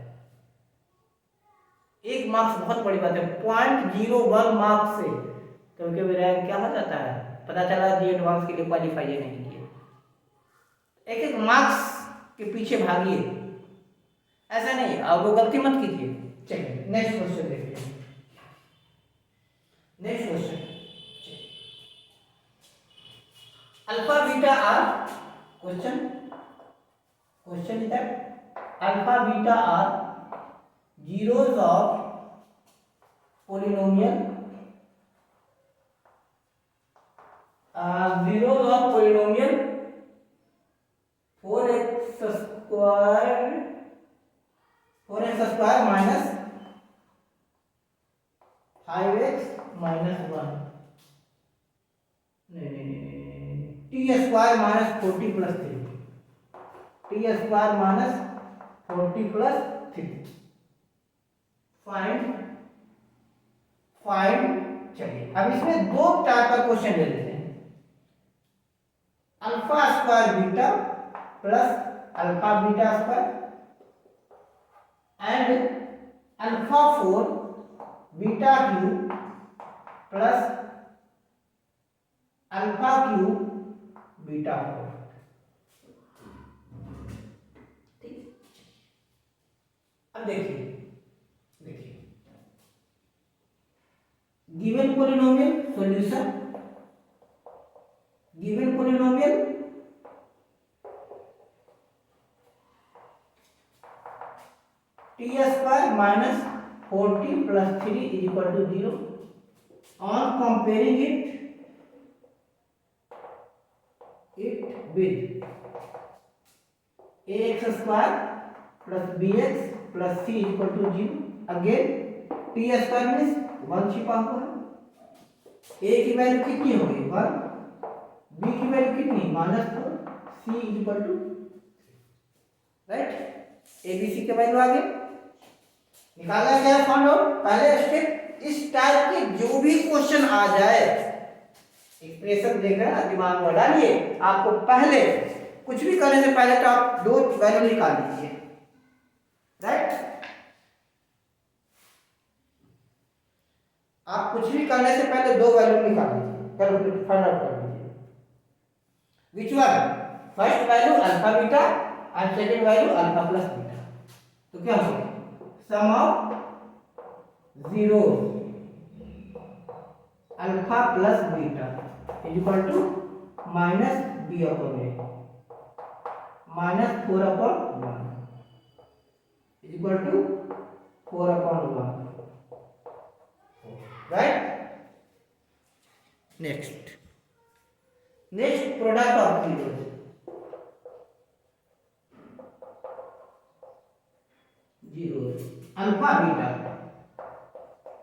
1 मार्क्स बहुत बड़ी बात है। 0.01 मार्क्स से क्योंकि भी रैंक क्या हो जाता है, पता चला जी एडवांस के लिए क्वालिफाई नहीं किए। एक एक मार्क्स के पीछे भागिए, ऐसा नहीं। अब वो गलती मत कीजिए। चलिए नेक्स्ट क्वेश्चन देखते हैं। Next question, alpha beta are, question is that alpha beta are zeros of polynomial, zeros of polynomial 4x square minus 5x minus 1, t square minus 40 plus 3, t square minus 40 plus 3 find. चलिए अब इसमें 2 type का question ले लेते हैं, alpha square beta plus alpha beta square and alpha 4 beta cube plus alpha cube beta 4। ठीक, अब देखिए given polynomial solution, given polynomial T square minus 40 plus 3 is equal to 0। On comparing it with ax square plus bx plus c equal to 0। Again t square means 1 छिपा हुआ है, a की value कितनी होगी 1, b की value कितनी -4, c equal to right. a b c के value आ गए, निकाला गया फाइंड आउट। पहले स्टेप, इस टाइप के जो भी क्वेश्चन आ जाए, एक्सप्रेशन देख रहे हैं दिमाग में डालिए। आपको पहले कुछ भी करने से पहले तो आप 2 वैल्यू निकाल लीजिए, राइट। आप कुछ भी करने से पहले 2 वैल्यू निकाल लीजिए, कैलकुलेट फाइंड आउट कर लीजिए। Which one, first value alpha beta and second value alpha plus beta. तो क्या होगा, sum of zero alpha plus beta is equal to minus B upon A minus 4 upon 1 is equal to 4 upon 1, right. Next product of zeros, alpha beta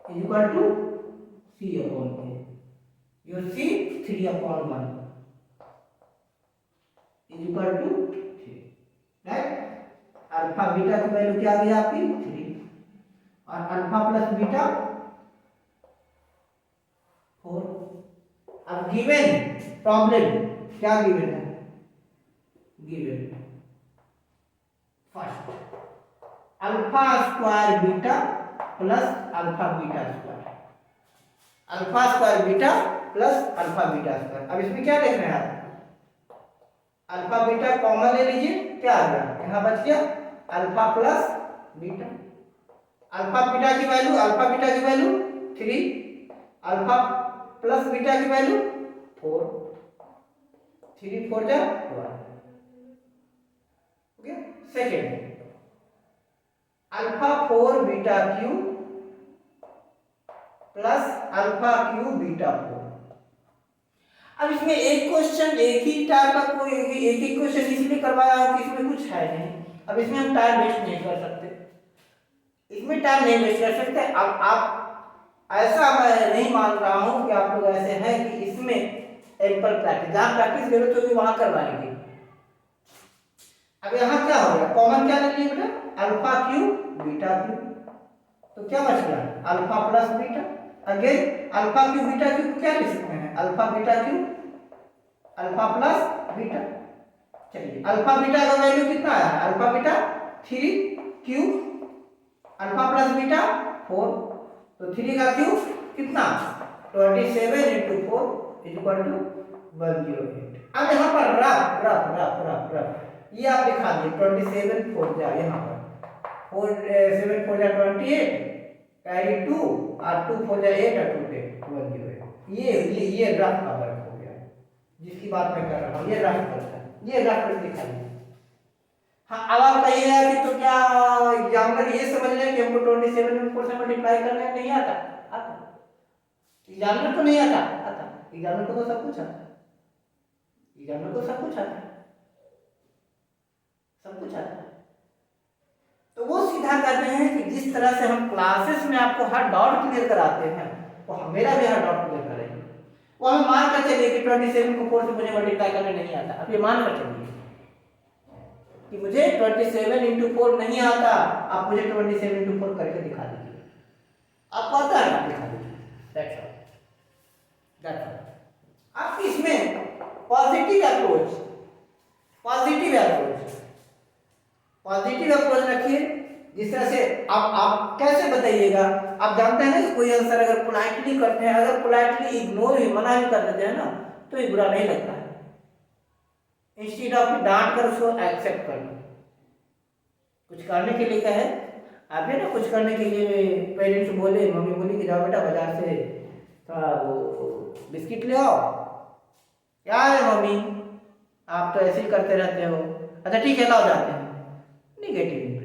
is equal to C upon A, your c 3 upon 1 is equal to 3, right. Alpha beta की value क्या आ गई आपकी 3 और alpha plus beta 4। अब given problem क्या given है, given first alpha square beta plus alpha beta square, alpha square beta plus alpha beta square. अब इसमें क्या देख रहे हैं आप, अल्फा बीटा कॉमन ले लीजिए, क्या आ गया यहाँ बच गया alpha plus beta. Alpha beta की वैल्यू 3, अल्फा प्लस बीटा की वैल्यू 4, 3 4 जा 1। Okay, second alpha 4 beta cube plus alpha cube beta 4। अब इसमें एक क्वेश्चन एक ही टाइप का कोई एक ही क्वेश्चन इसलिए करवाया हो कि इसमें कुछ कुछ है नहीं। अब इसमें हम टाइम वेस्ट नहीं कर सकते, इसमें टाइम नहीं वेस्ट कर सकते। अब आप ऐसा मैं नहीं मान रहा हूँ कि आप लोग ऐसे हैं कि इसमें एम्पल प्रैक्टिस, जहाँ प्रैक्टिस जरूरत होगी वहाँ करवाएंगे। अब यहाँ क्या हो गया, कॉमन क्या ले लिए बेटा, अल्फा क्यू बीटा क्यू, तो क्या बच गया alpha plus beta. Again alpha Q beta Q क्या लिख सकते हैं, alpha beta Q alpha plus beta. चलिए अल्फा बीटा का वैल्यू कितना आया, alpha beta 3 Q alpha plus beta 4, तो 3 का क्यू कितना 27 into 4 इक्वल टू 108। अब यहाँ पर rough rough rough rough rough ये आप दिखा दिए 27 4 जा, यहाँ पर 4 7 4 जा 28 कैरी 2 और 2 4 जा 8 और 2 10 108। ये रफ का वर्क हो गया जिसकी बात मैं कर रहा हूँ, ये रफ वर्क है, ये रफ वर्क दिखाइए। हाँ अब आप कहिएगा कि तो क्या एग्जामिनर ये समझ लें कि हमको 27 में 4 से मल्टीप्लाई करना नहीं आता, आता एग्जामिनर को नहीं आता, आता एग्जामिनर को तो सब कुछ आता, एग्जामिनर को सब कुछ आता, सब कुछ आता है। तो वो सीधा कहते हैं कि जिस तरह से हम क्लासेस में आपको हर डाउट क्लियर कराते हैं वो मेरा भी हर डाउट क्लियर करेंगे। वो हमें मान कर चलिए कि 27 को 4 से मुझे मल्टीप्लाई करने नहीं आता, अब ये मान कर चलिए कि मुझे 27 into 4 नहीं आता, आप मुझे 27 into 4 करके दिखा दीजिए, आपको आता है आप दिखा दीजिए, दैट्स ऑल, दैट्स ऑल। आप इसमें positive approach, positive approach, positive approach रखिए। जिस तरह से आप कैसे बताइएगा, आप जानते हैं ना कि कोई आंसर अगर पोलाइटली करते हैं, अगर पोलाइटली इग्नोर भी मना भी कर देते हैं ना तो ये बुरा नहीं लगता है, इंस्टीड ऑफ डांट कर उसको एक्सेप्ट कर लो। कुछ करने के लिए कहे आप है ना, कुछ करने के लिए पेरेंट्स बोले, मम्मी बोली कि जाओ बेटा बाजार से थोड़ा वो बिस्किट ले आओ, क्या है मम्मी आप तो ऐसे ही करते रहते हो, अच्छा ठीक है लाओ जाते हैं, निगेटिव इम्प्रेशन।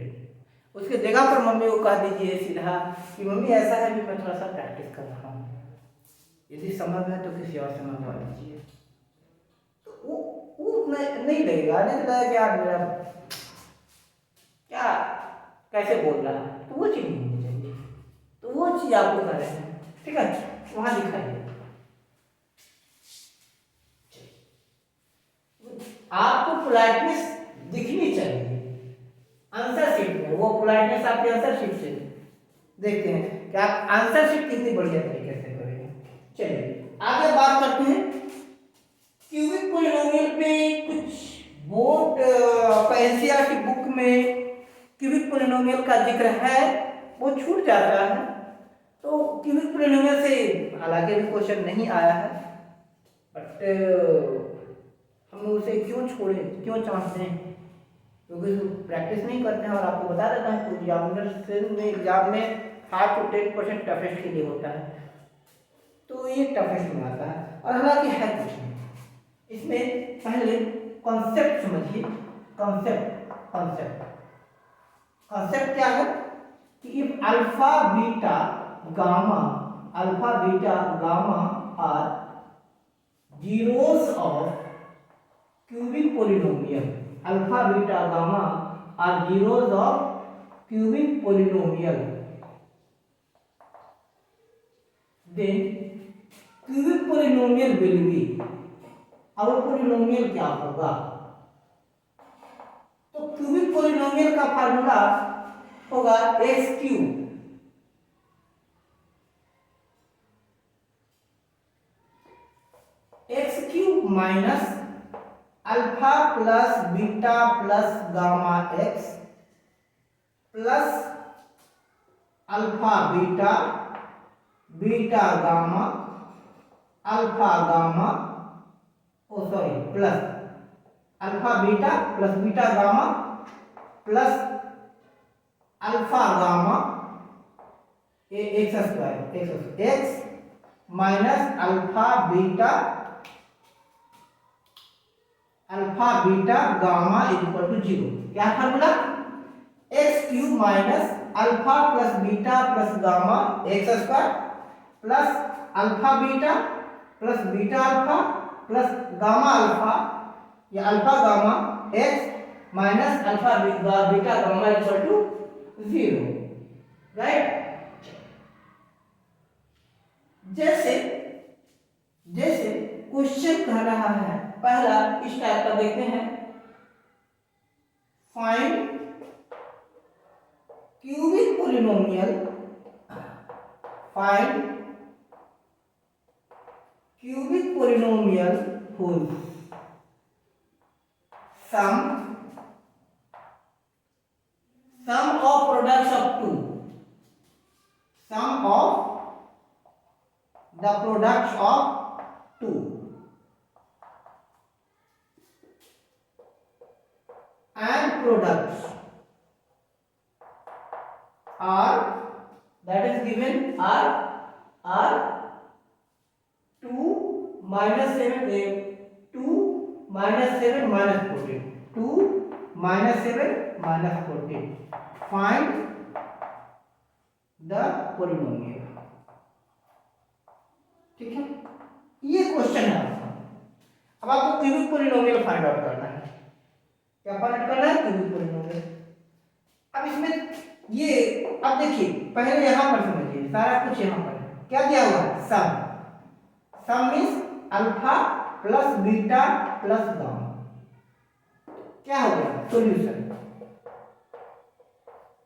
उसके जगह पर मम्मी को कह दीजिए सीधा कि मम्मी ऐसा है कि मैं थोड़ा सा प्रैक्टिस कर रहा हूँ, यदि संभव है तो किसी और से मंगवा लीजिए, तो वो नहीं लगेगा, नहीं लगेगा कि यार मेरा क्या कैसे बोल रहा है, तो वो चीज़ नहीं होनी चाहिए। तो वो चीज़ आपको कर रहे हैं, ठीक है, वहाँ दिखाइए। आपको पोलाइटनेस दिखनी चाहिए आंसर शीट में, वो पोलाइटनेस आपके आंसर शीट से देखते हैं कि आप आंसर शीट कितनी बढ़िया तरीके से करेंगे। चलिए आगे बात करते हैं क्यूबिक पॉलिनोमियल पे। कुछ बोर्ड एनसीईआरटी की बुक में क्यूबिक पॉलिनोमियल का जिक्र है, वो छूट जाता है, तो क्यूबिक पॉलिनोमियल से हालांकि भी क्वेश्चन नहीं आया है, बट हम उसे क्यों छोड़े, क्यों चाहते हैं, क्योंकि प्रैक्टिस नहीं करते हैं। और आपको बता देता हूँ कि एग्जाम में 5 to 10% टफेस्ट के लिए होता है, तो ये टफेस्ट में आता है। और हालांकि है कुछ नहीं, इसमें पहले कॉन्सेप्ट समझिए। कॉन्सेप्ट कॉन्सेप्ट कॉन्सेप्ट क्या है कि if alpha beta gamma are zeros of cubic polynomial, alpha beta gamma are zeros of cubic polynomial, then cubic polynomial will be, अब पोलिनोमियल क्या होगा, तो क्यूबिक पोलिनोमियल का फार्मूला होगा x cube minus alpha plus beta plus gamma x plus alpha beta beta gamma alpha gamma plus alpha beta plus beta gamma plus alpha gamma x square x minus alpha beta gamma equal to 0। क्या फार्मूला, x cube minus alpha plus beta plus gamma x square plus alpha beta plus beta alpha plus gamma alpha या alpha gamma x minus alpha beta gamma equal to 0, right. जैसे जैसे question कह रहा है, पहला इस टाइप का देखते हैं, find cubic polynomial, find cubic polynomial whose sum of products of two, sum of the products of two and products are, that is given, are 2 minus 7 2 minus 7 minus 14, 2 minus 7 minus 14, find the polynomial। ठीक है, ये question है आपका। अब आपको cubic polynomial find out करना है। क्या फाइंड करना है? Cubic polynomial. अब इसमें ये, अब देखिए पहले यहां पर समझिए, सारा कुछ यहां पर है। क्या दिया हुआ है? Sum. Sum means alpha plus beta plus gamma. क्या हो गया? सॉल्यूशन।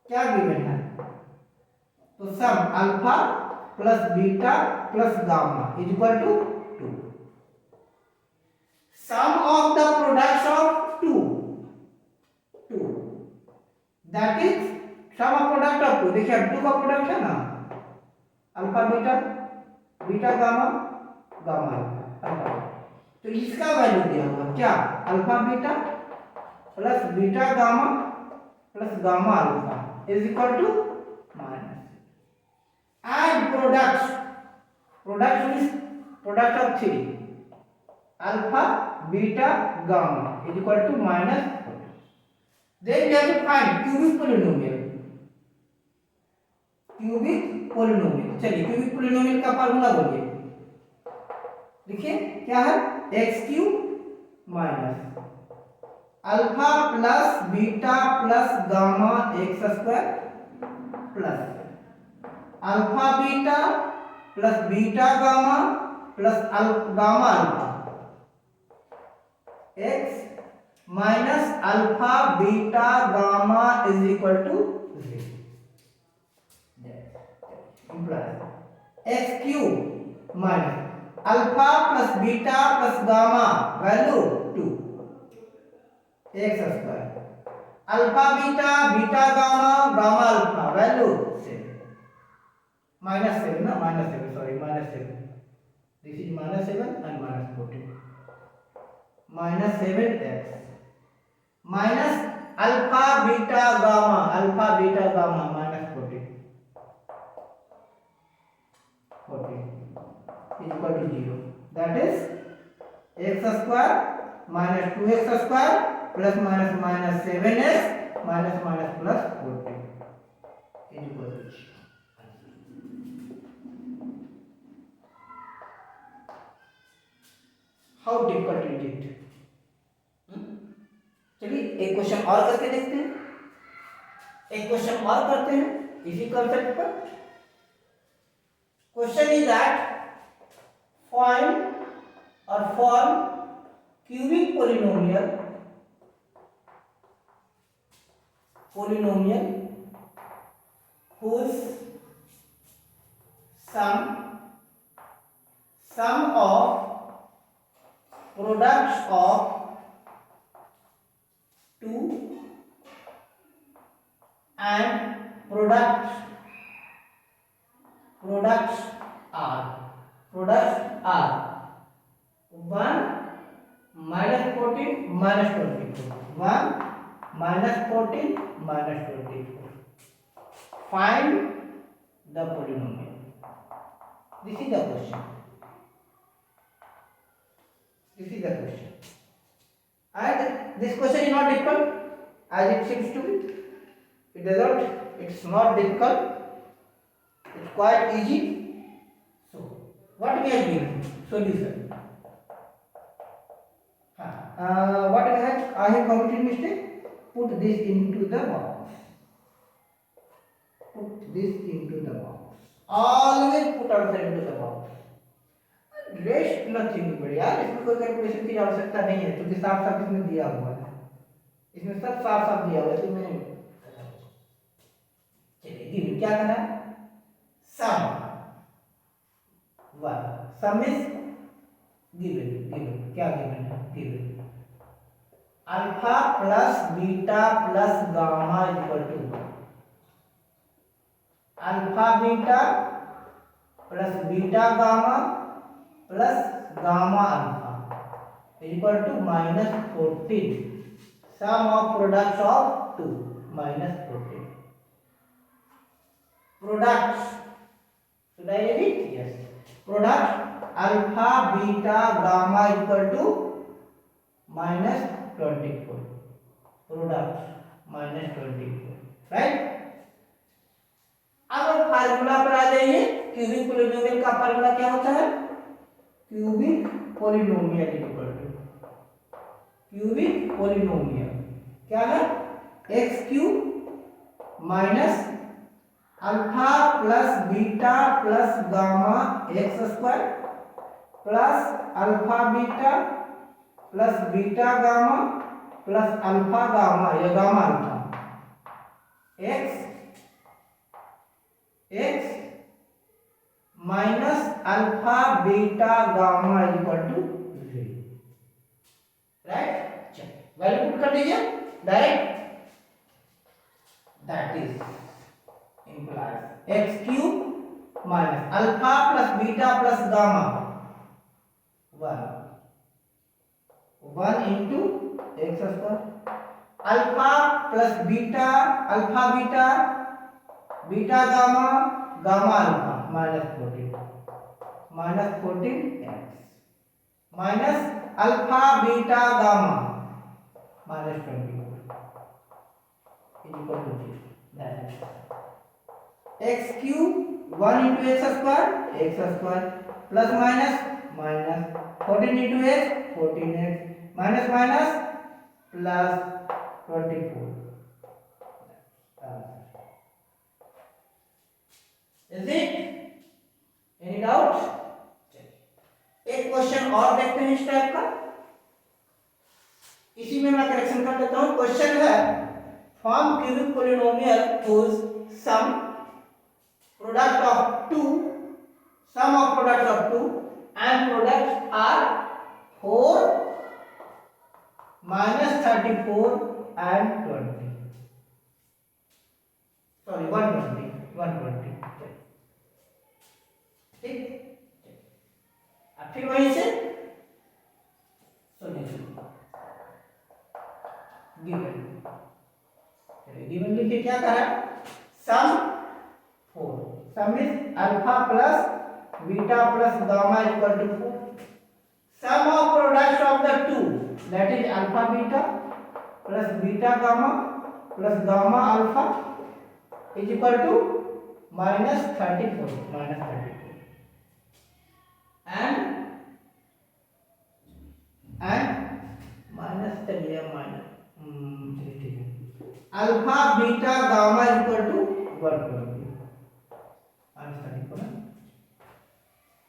क्या गिवन है? तो sum alpha plus beta plus gamma is equal to 2। Sum of the products of 2, that is sum of product of 2। देखिए 2 का प्रोडक्ट है ना, alpha beta, beta gamma, gamma alpha. तो इसका वैल्यू दिया हुआ क्या? Alpha beta plus beta gamma plus gamma alpha is equal to minus. And products, product means product of 3, alpha beta gamma is equal to minus. Then we have to find cubic polynomial. Cubic polynomial, चलिए cubic polynomial का formula बोलिए। देखिए क्या है? X cube minus alpha plus beta plus gamma x square plus alpha beta plus beta gamma plus gamma alpha x minus alpha beta gamma is equal to 0। X cube minus alpha plus beta plus gamma value 2 x square, alpha beta beta gamma gamma alpha value 7 minus 7 ना, minus 7 sorry minus 7, this is minus 7 and minus 14, minus 7x minus alpha beta gamma minus 14 is equal to 0, that is x square minus 2x square plus minus minus 7x minus minus plus 14 is equal to 0। How difficult is it? चलिए एक question और करके देखते हैं, एक question और करते हैं इसी कंसेप्ट पर। क्वेश्चन इज दैट फाइंड और form cubic polynomial whose sum of products of 2 and products are 1 minus 14 minus 24, 1 minus 14 minus 24. Find the polynomial. This is the question. And this question is not difficult as it seems to be. It's not difficult. It's quite easy. So, what we have given? Solution. What I have committed mistake? put this into the box. Put this into the box. Always put answer into the box. Rest nothing बढ़िया, इसमें कोई calculation की आवश्यकता नहीं है क्योंकि साफ साफ इसमें दिया हुआ है, इसमें सब साफ साफ दिया हुआ है। तो मैंने चलिए गिवन क्या करना है, sum one, sum is given, given क्या गिवन है, given alpha plus beta plus gamma equal to alpha beta plus beta gamma plus gamma alpha equal to -14, sum of products of two -14 products. Should I read it? Yes. Product alpha beta gamma equal to -24. Product -24. Right? अब formula पर आ जाइए। Cubic polynomial का formula क्या होता है, cubic polynomial equal to cubic polynomial क्या है, x cube minus alpha plus beta plus gamma x square plus alpha beta plus beta gamma plus alpha gamma या gamma alpha x x minus alpha beta gamma equal to 0, right. Value put कर दीजिए direct, that is implies x cube minus alpha plus beta plus gamma 1 into x square alpha plus beta alpha beta beta gamma gamma alpha -14 x minus alpha beta gamma -24 is equal to 0, that is x cube 1 into x square plus minus 14 into x 14x minus plus 24. Is it? Any doubt? एक question और देखते हैं इस type का, इसी में मैं correction कर देता हूं। क्वेश्चन है form cubic polynomial whose sum product of two, sum of products of two and products are 4, -34 and 20, sorry 120 ठीक। अब फिर वहीं से सॉल्यूशन गिवन लिखिए क्या कहा, सम 4, sum is alpha plus beta plus gamma equal to 4, sum of products of the two, that is alpha beta plus beta gamma plus gamma alpha is equal to -34 and minus चलिए alpha beta gamma equal to 120।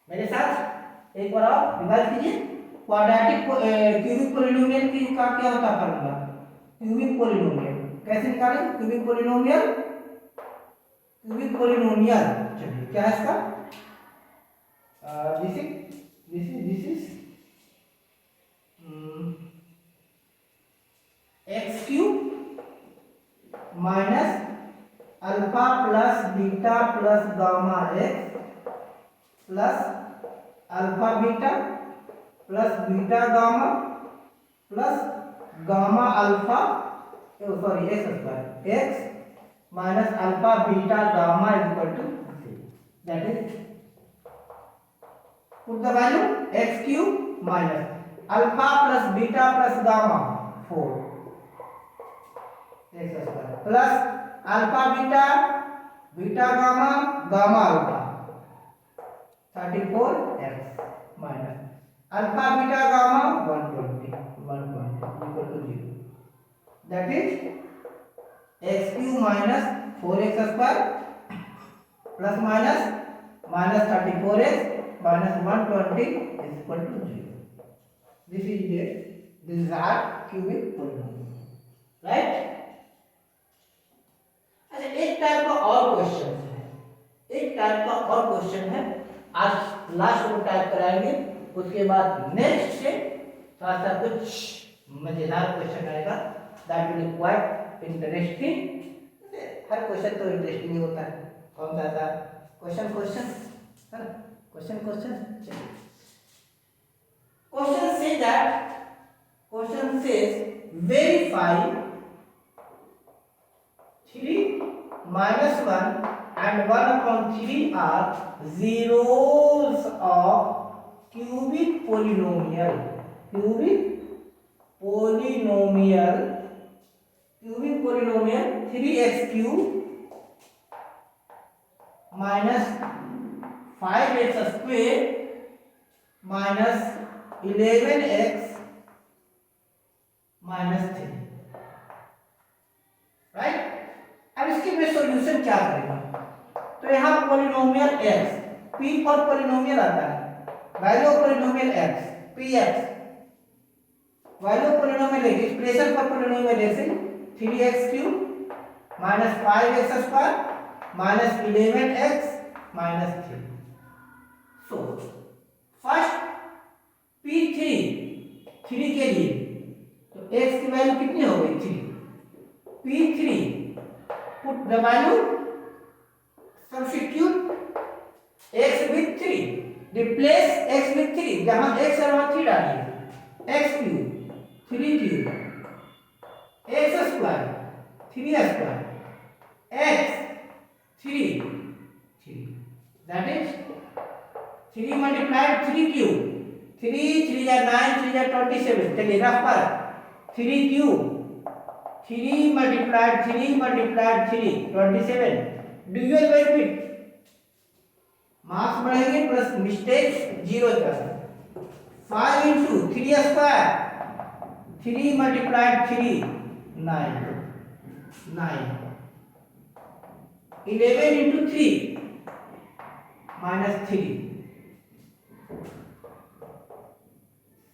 मेरे साथ एक बार आप revise कीजिए। Quadratic cubic polynomial की का क्या होता है फार्मूला, क्यूबिक पोलिनोमियल कैसे निकालें, क्यूबिक पोलिनोमियल चलिए क्या है इसका, this is x cube minus alpha plus beta plus gamma x plus alpha beta plus beta gamma plus gamma alpha sorry x square x minus alpha beta gamma equal to 0, that is put the value x cube minus alpha plus beta plus gamma 4 x square plus alpha beta beta gamma gamma alpha 34 x minus alpha beta gamma 120 equal to 0, that is x Q minus 4x² plus minus 34x minus 120 is equal to 0. This is our cubic polynomial, right? अच्छा, एक type का और question है, आज last में type कराएंगे, उसके बाद नेक्स्ट से थोड़ा सा कुछ मजेदार क्वेश्चन आएगा, that will quite interesting. Her question तो इंटरेस्टिंग ही होता है, कौन सा था क्वेश्चन है ना, question says verify 3 minus 1 and 1/3 are zeros of cubic polynomial 3x cube minus 5x square minus 11x minus 3, right. अब इसके में सॉल्यूशन क्या करेगा, तो यहाँ polynomial x, p for polynomial आता है, value of polynomial x px, value of polynomial x, expression for polynomial x 3x cube minus 5x square minus 11x minus 3। So first p3 के लिए तो x की वैल्यू कितनी हो गई 3, p3 put the value, substitute x with 3, replace x with 3, जहां x और वहां 3 डालिए, x cube 3 cube x square 3 square x 3 that is 3 multiplied 3 cube 3 या 9 3 या 27, चलिए रफ पर 3 cube 3 multiplied 3 27, dual benefit, marks बढ़ेंगे प्लस मिस्टेक 0 तक, 5 into 3 square 3 multiplied 3 9 11 into 3 minus 3,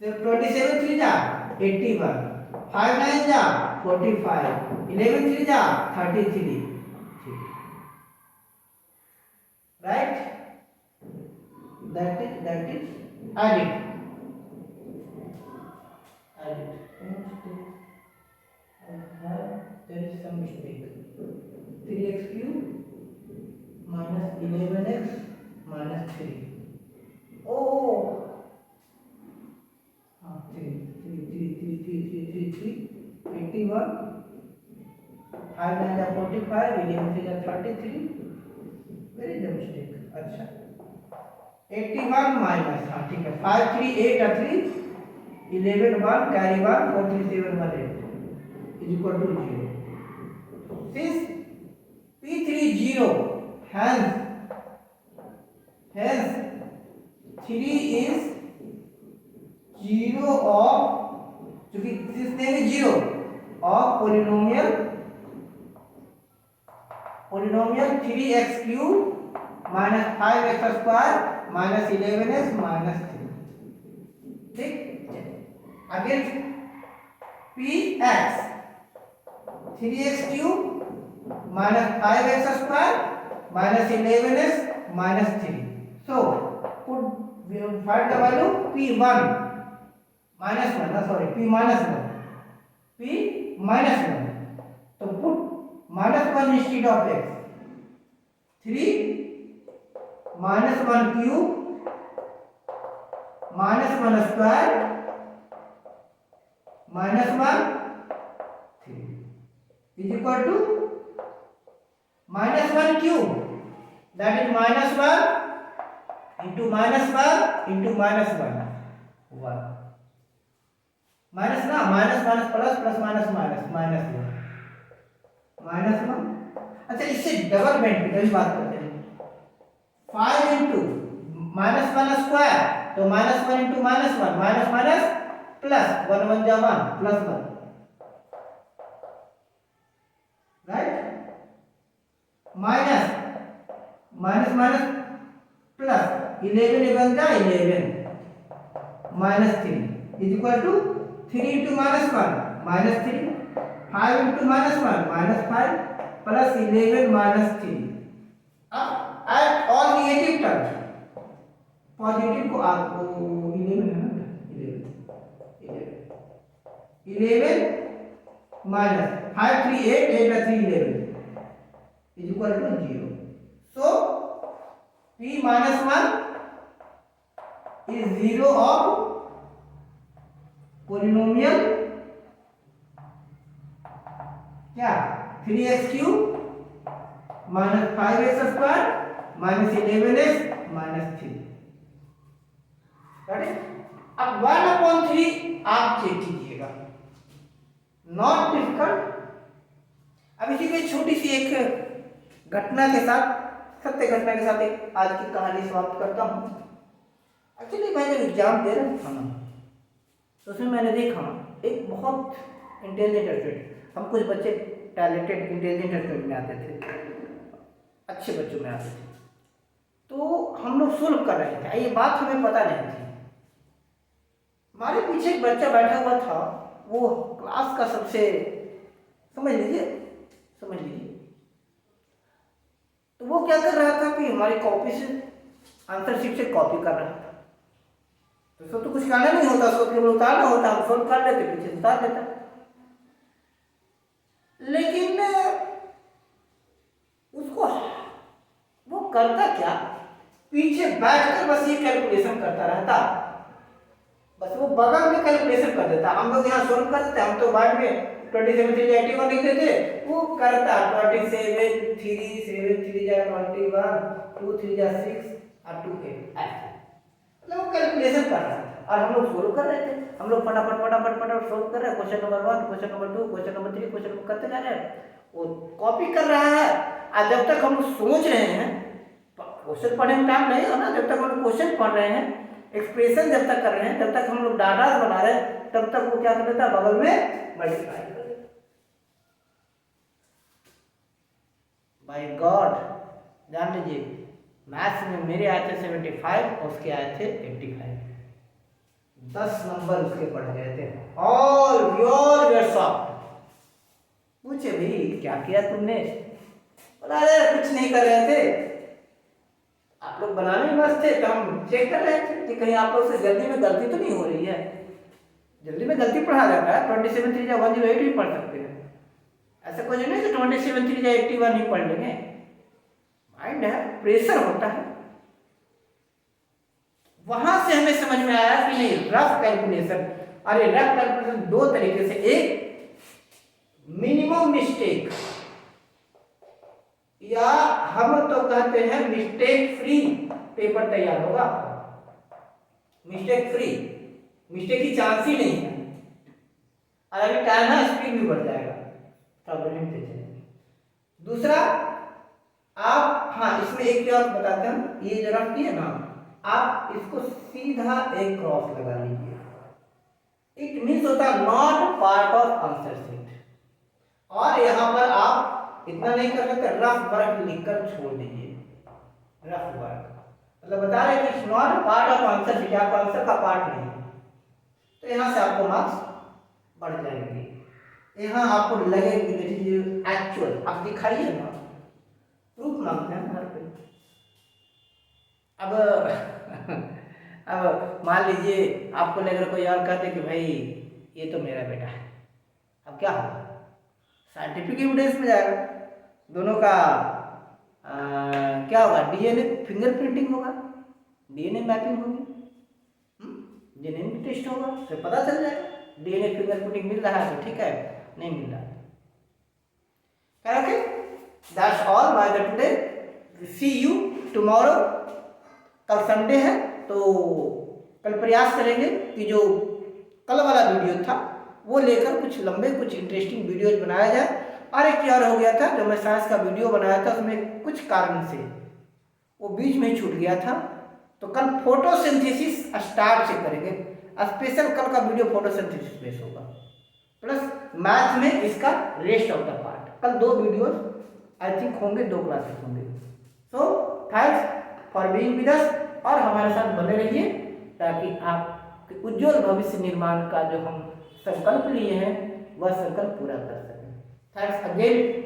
so 27 3 जा 81, 5 9 जा 45, 11 3 जा 33, right? That is add it. There is some mistake. 3x cube minus 11x minus 3. Oh, 81, 5 9 जा 45, 11 3 जा 33, वेर इज द मिस्टेक। अच्छा 81 minus, हाँ ठीक है, 5 3 8 3 11 1 carry 1 4 3 7 1 8 is equal to 0। Since p3 0, hence 3 is 0 of, क्योंकि this name is 0 of polynomial 3x cube minus 5x square minus 11x minus 3, ठीक। Again px 3x cube minus 5x square minus 11x minus 3, so find the value p1 minus 1, sorry p minus 1, so put minus 1 instead of x, 3 minus 1 cube minus 1 square minus 1 3 is equal to minus 1 cube, that is minus 1 into minus 1 into minus 1 minus ना, minus minus plus plus minus minus minus 1। अच्छा इससे double benefit की बात करते हैं, 5 into minus 1 square, तो minus 1 into minus 1 minus minus plus 1 1 जा 1 plus 1, minus minus minus plus 11 बन जाए 11 minus 3 is equal to 3 into minus 1 minus 3 5 into minus 1 minus 5 plus 11 minus 3। अब at all negative terms positive को आपको 11 है ना 11 minus 5 3 8 8 3 11 is equal to 0. So p minus 1 is 0 of polynomial क्या 3x cube minus 5x square minus 11x minus 3। अब 1/3 आप check कीजिएगा, not difficult. अब इसी में छोटी सी एक घटना के साथ, सत्य घटना के साथ एक आज की कहानी समाप्त करता हूँ। एक्चुअली मैं जब एग्जाम दे रहा था ना, तो उसमें मैंने देखा एक बहुत इंटेलिजेंट स्टूडेंट, हम कुछ बच्चे टैलेंटेड इंटेलिजेंट स्टूडेंट में आते थे, अच्छे बच्चों में आते थे, तो हम लोग सोल्व कर रहे थे। ये बात हमें पता नहीं थी। हमारे पीछे एक बच्चा बैठा हुआ था, वो क्लास का सबसे समझ लीजिए तो वो क्या कर रहा था कि हमारी कॉपी से आंसर शीट से कॉपी कर रहा था। तो उसको तो कुछ कहना नहीं होता, उसको केवल उतारना होता, हम सोल्व कर लेते, पीछे से उतार देता। लेकिन उसको वो करता क्या, पीछे बैठकर बस ये कैलकुलेशन करता रहता, बस वो बगल में कैलकुलेशन कर देता। हम लोग यहाँ सोल्व कर देते, हम तो बाद में 27 3 81 लिख देते, वो करता 27 3 7 3 जा 21 2 3 जा 6 और 2 8 ऐसे, मतलब वो कैलकुलेशन कर रहा था और हम लोग सोल्व कर रहे थे। हम लोग फटाफट सोल्व कर रहे हैं। Question number 1, question number 2, question number 3, question number करते जा रहे हैं। वो कॉपी कर रहा है और जब तक हम लोग सोच रहे हैं, क्वेश्चन पढ़ने में टाइम नहीं होना, जब तक हम लोग क्वेश्चन पढ़ रहे हैं, एक्सप्रेशन जब तक कर रहे हैं, जब तक हम लोग डाटा बना रहे हैं, तब तक वो क्या कर देता है, बगल में मल्टीप्लाई कर देता। बाय गॉड, जान लीजिए मैथ्स में मेरे आए थे 75 और उसके आए थे 85, 10 नंबर उसके बढ़ गए थे। All your soft. पूछे भाई क्या किया तुमने, बोला अरे कुछ नहीं कर रहे थे, आप लोग बनाने में मस्त थे, तो हम चेक कर रहे थे कि कहीं आप लोग से जल्दी में गलती तो नहीं हो रही है। जल्दी में गलती पढ़ा जाता है, 27 3 जा 108 भी पढ़ सकते हैं, ऐसा कुछ नहीं कि 27 3 जा 81 ही पढ़ लेंगे। माइंड है, प्रेशर होता है। वहां से हमें समझ में आया कि नहीं, रफ कैलकुलेशन, अरे रफ कैलकुलेशन दो तरीके से, एक मिनिमम मिस्टेक, या हम तो कहते हैं मिस्टेक फ्री पेपर तैयार होगा। मिस्टेक फ्री, मिस्टेक की चांस ही नहीं है, और अभी टाइम है, स्पीड भी बढ़ जाएगा। दूसरा, आप हाँ इसमें एक जो आप बताते हैं, ये जो रफ किए ना, आप इसको सीधा एक क्रॉस लगा लीजिए। इट मीन्स होता है not part of answer sheet, और यहाँ पर आप इतना नहीं कर सकते, रफ वर्क लिखकर छोड़ दीजिए। रफ वर्क मतलब बता रहे कि it's not part of answer sheet, आपका आंसर का पार्ट नहीं है, तो यहाँ से आपको मार्क्स बढ़ जाएंगे। यहाँ आपको लगेगी एक्चुअल, आप दिखाइए ना, प्रूफ मांगते हैं हर कोई। अब मान लीजिए आपको लेकर कोई और कहते कि भाई ये तो मेरा बेटा है, अब क्या होगा, साइंटिफिक एविडेंस में जाएगा, दोनों का क्या होगा, डीएनए फिंगरप्रिंटिंग होगा, डीएनए मैपिंग होगी, जेनेटिक टेस्ट होगा, तो पता चल जाएगा डीएनए फिंगरप्रिंटिंग मिल रहा है तो ठीक है, नहीं मिल रहा है okay. That's all by the today, see you tomorrow. कल संडे है तो कल प्रयास करेंगे कि जो कल वाला वीडियो था वो लेकर कुछ लंबे कुछ इंटरेस्टिंग वीडियोज बनाया जाए। और एक यार हो गया था, जो मैं साइंस का वीडियो बनाया था उसमें कुछ कारण से वो बीच में छूट गया था, तो कल फोटोसिंथेसिस स्टार्ट से करेंगे। स्पेशल कल का वीडियो फोटोसिंथेसिस बेस होगा, प्लस मैथ में इसका रेस्ट ऑफ द पार्ट। कल 2 वीडियो आई थिंक होंगे 2 क्लासेस होंगे। So thanks for being with us, और हमारे साथ बने रहिए ताकि आपके उज्जवल भविष्य निर्माण का जो हम संकल्प लिए हैं वह संकल्प पूरा कर सकें। Thanks again.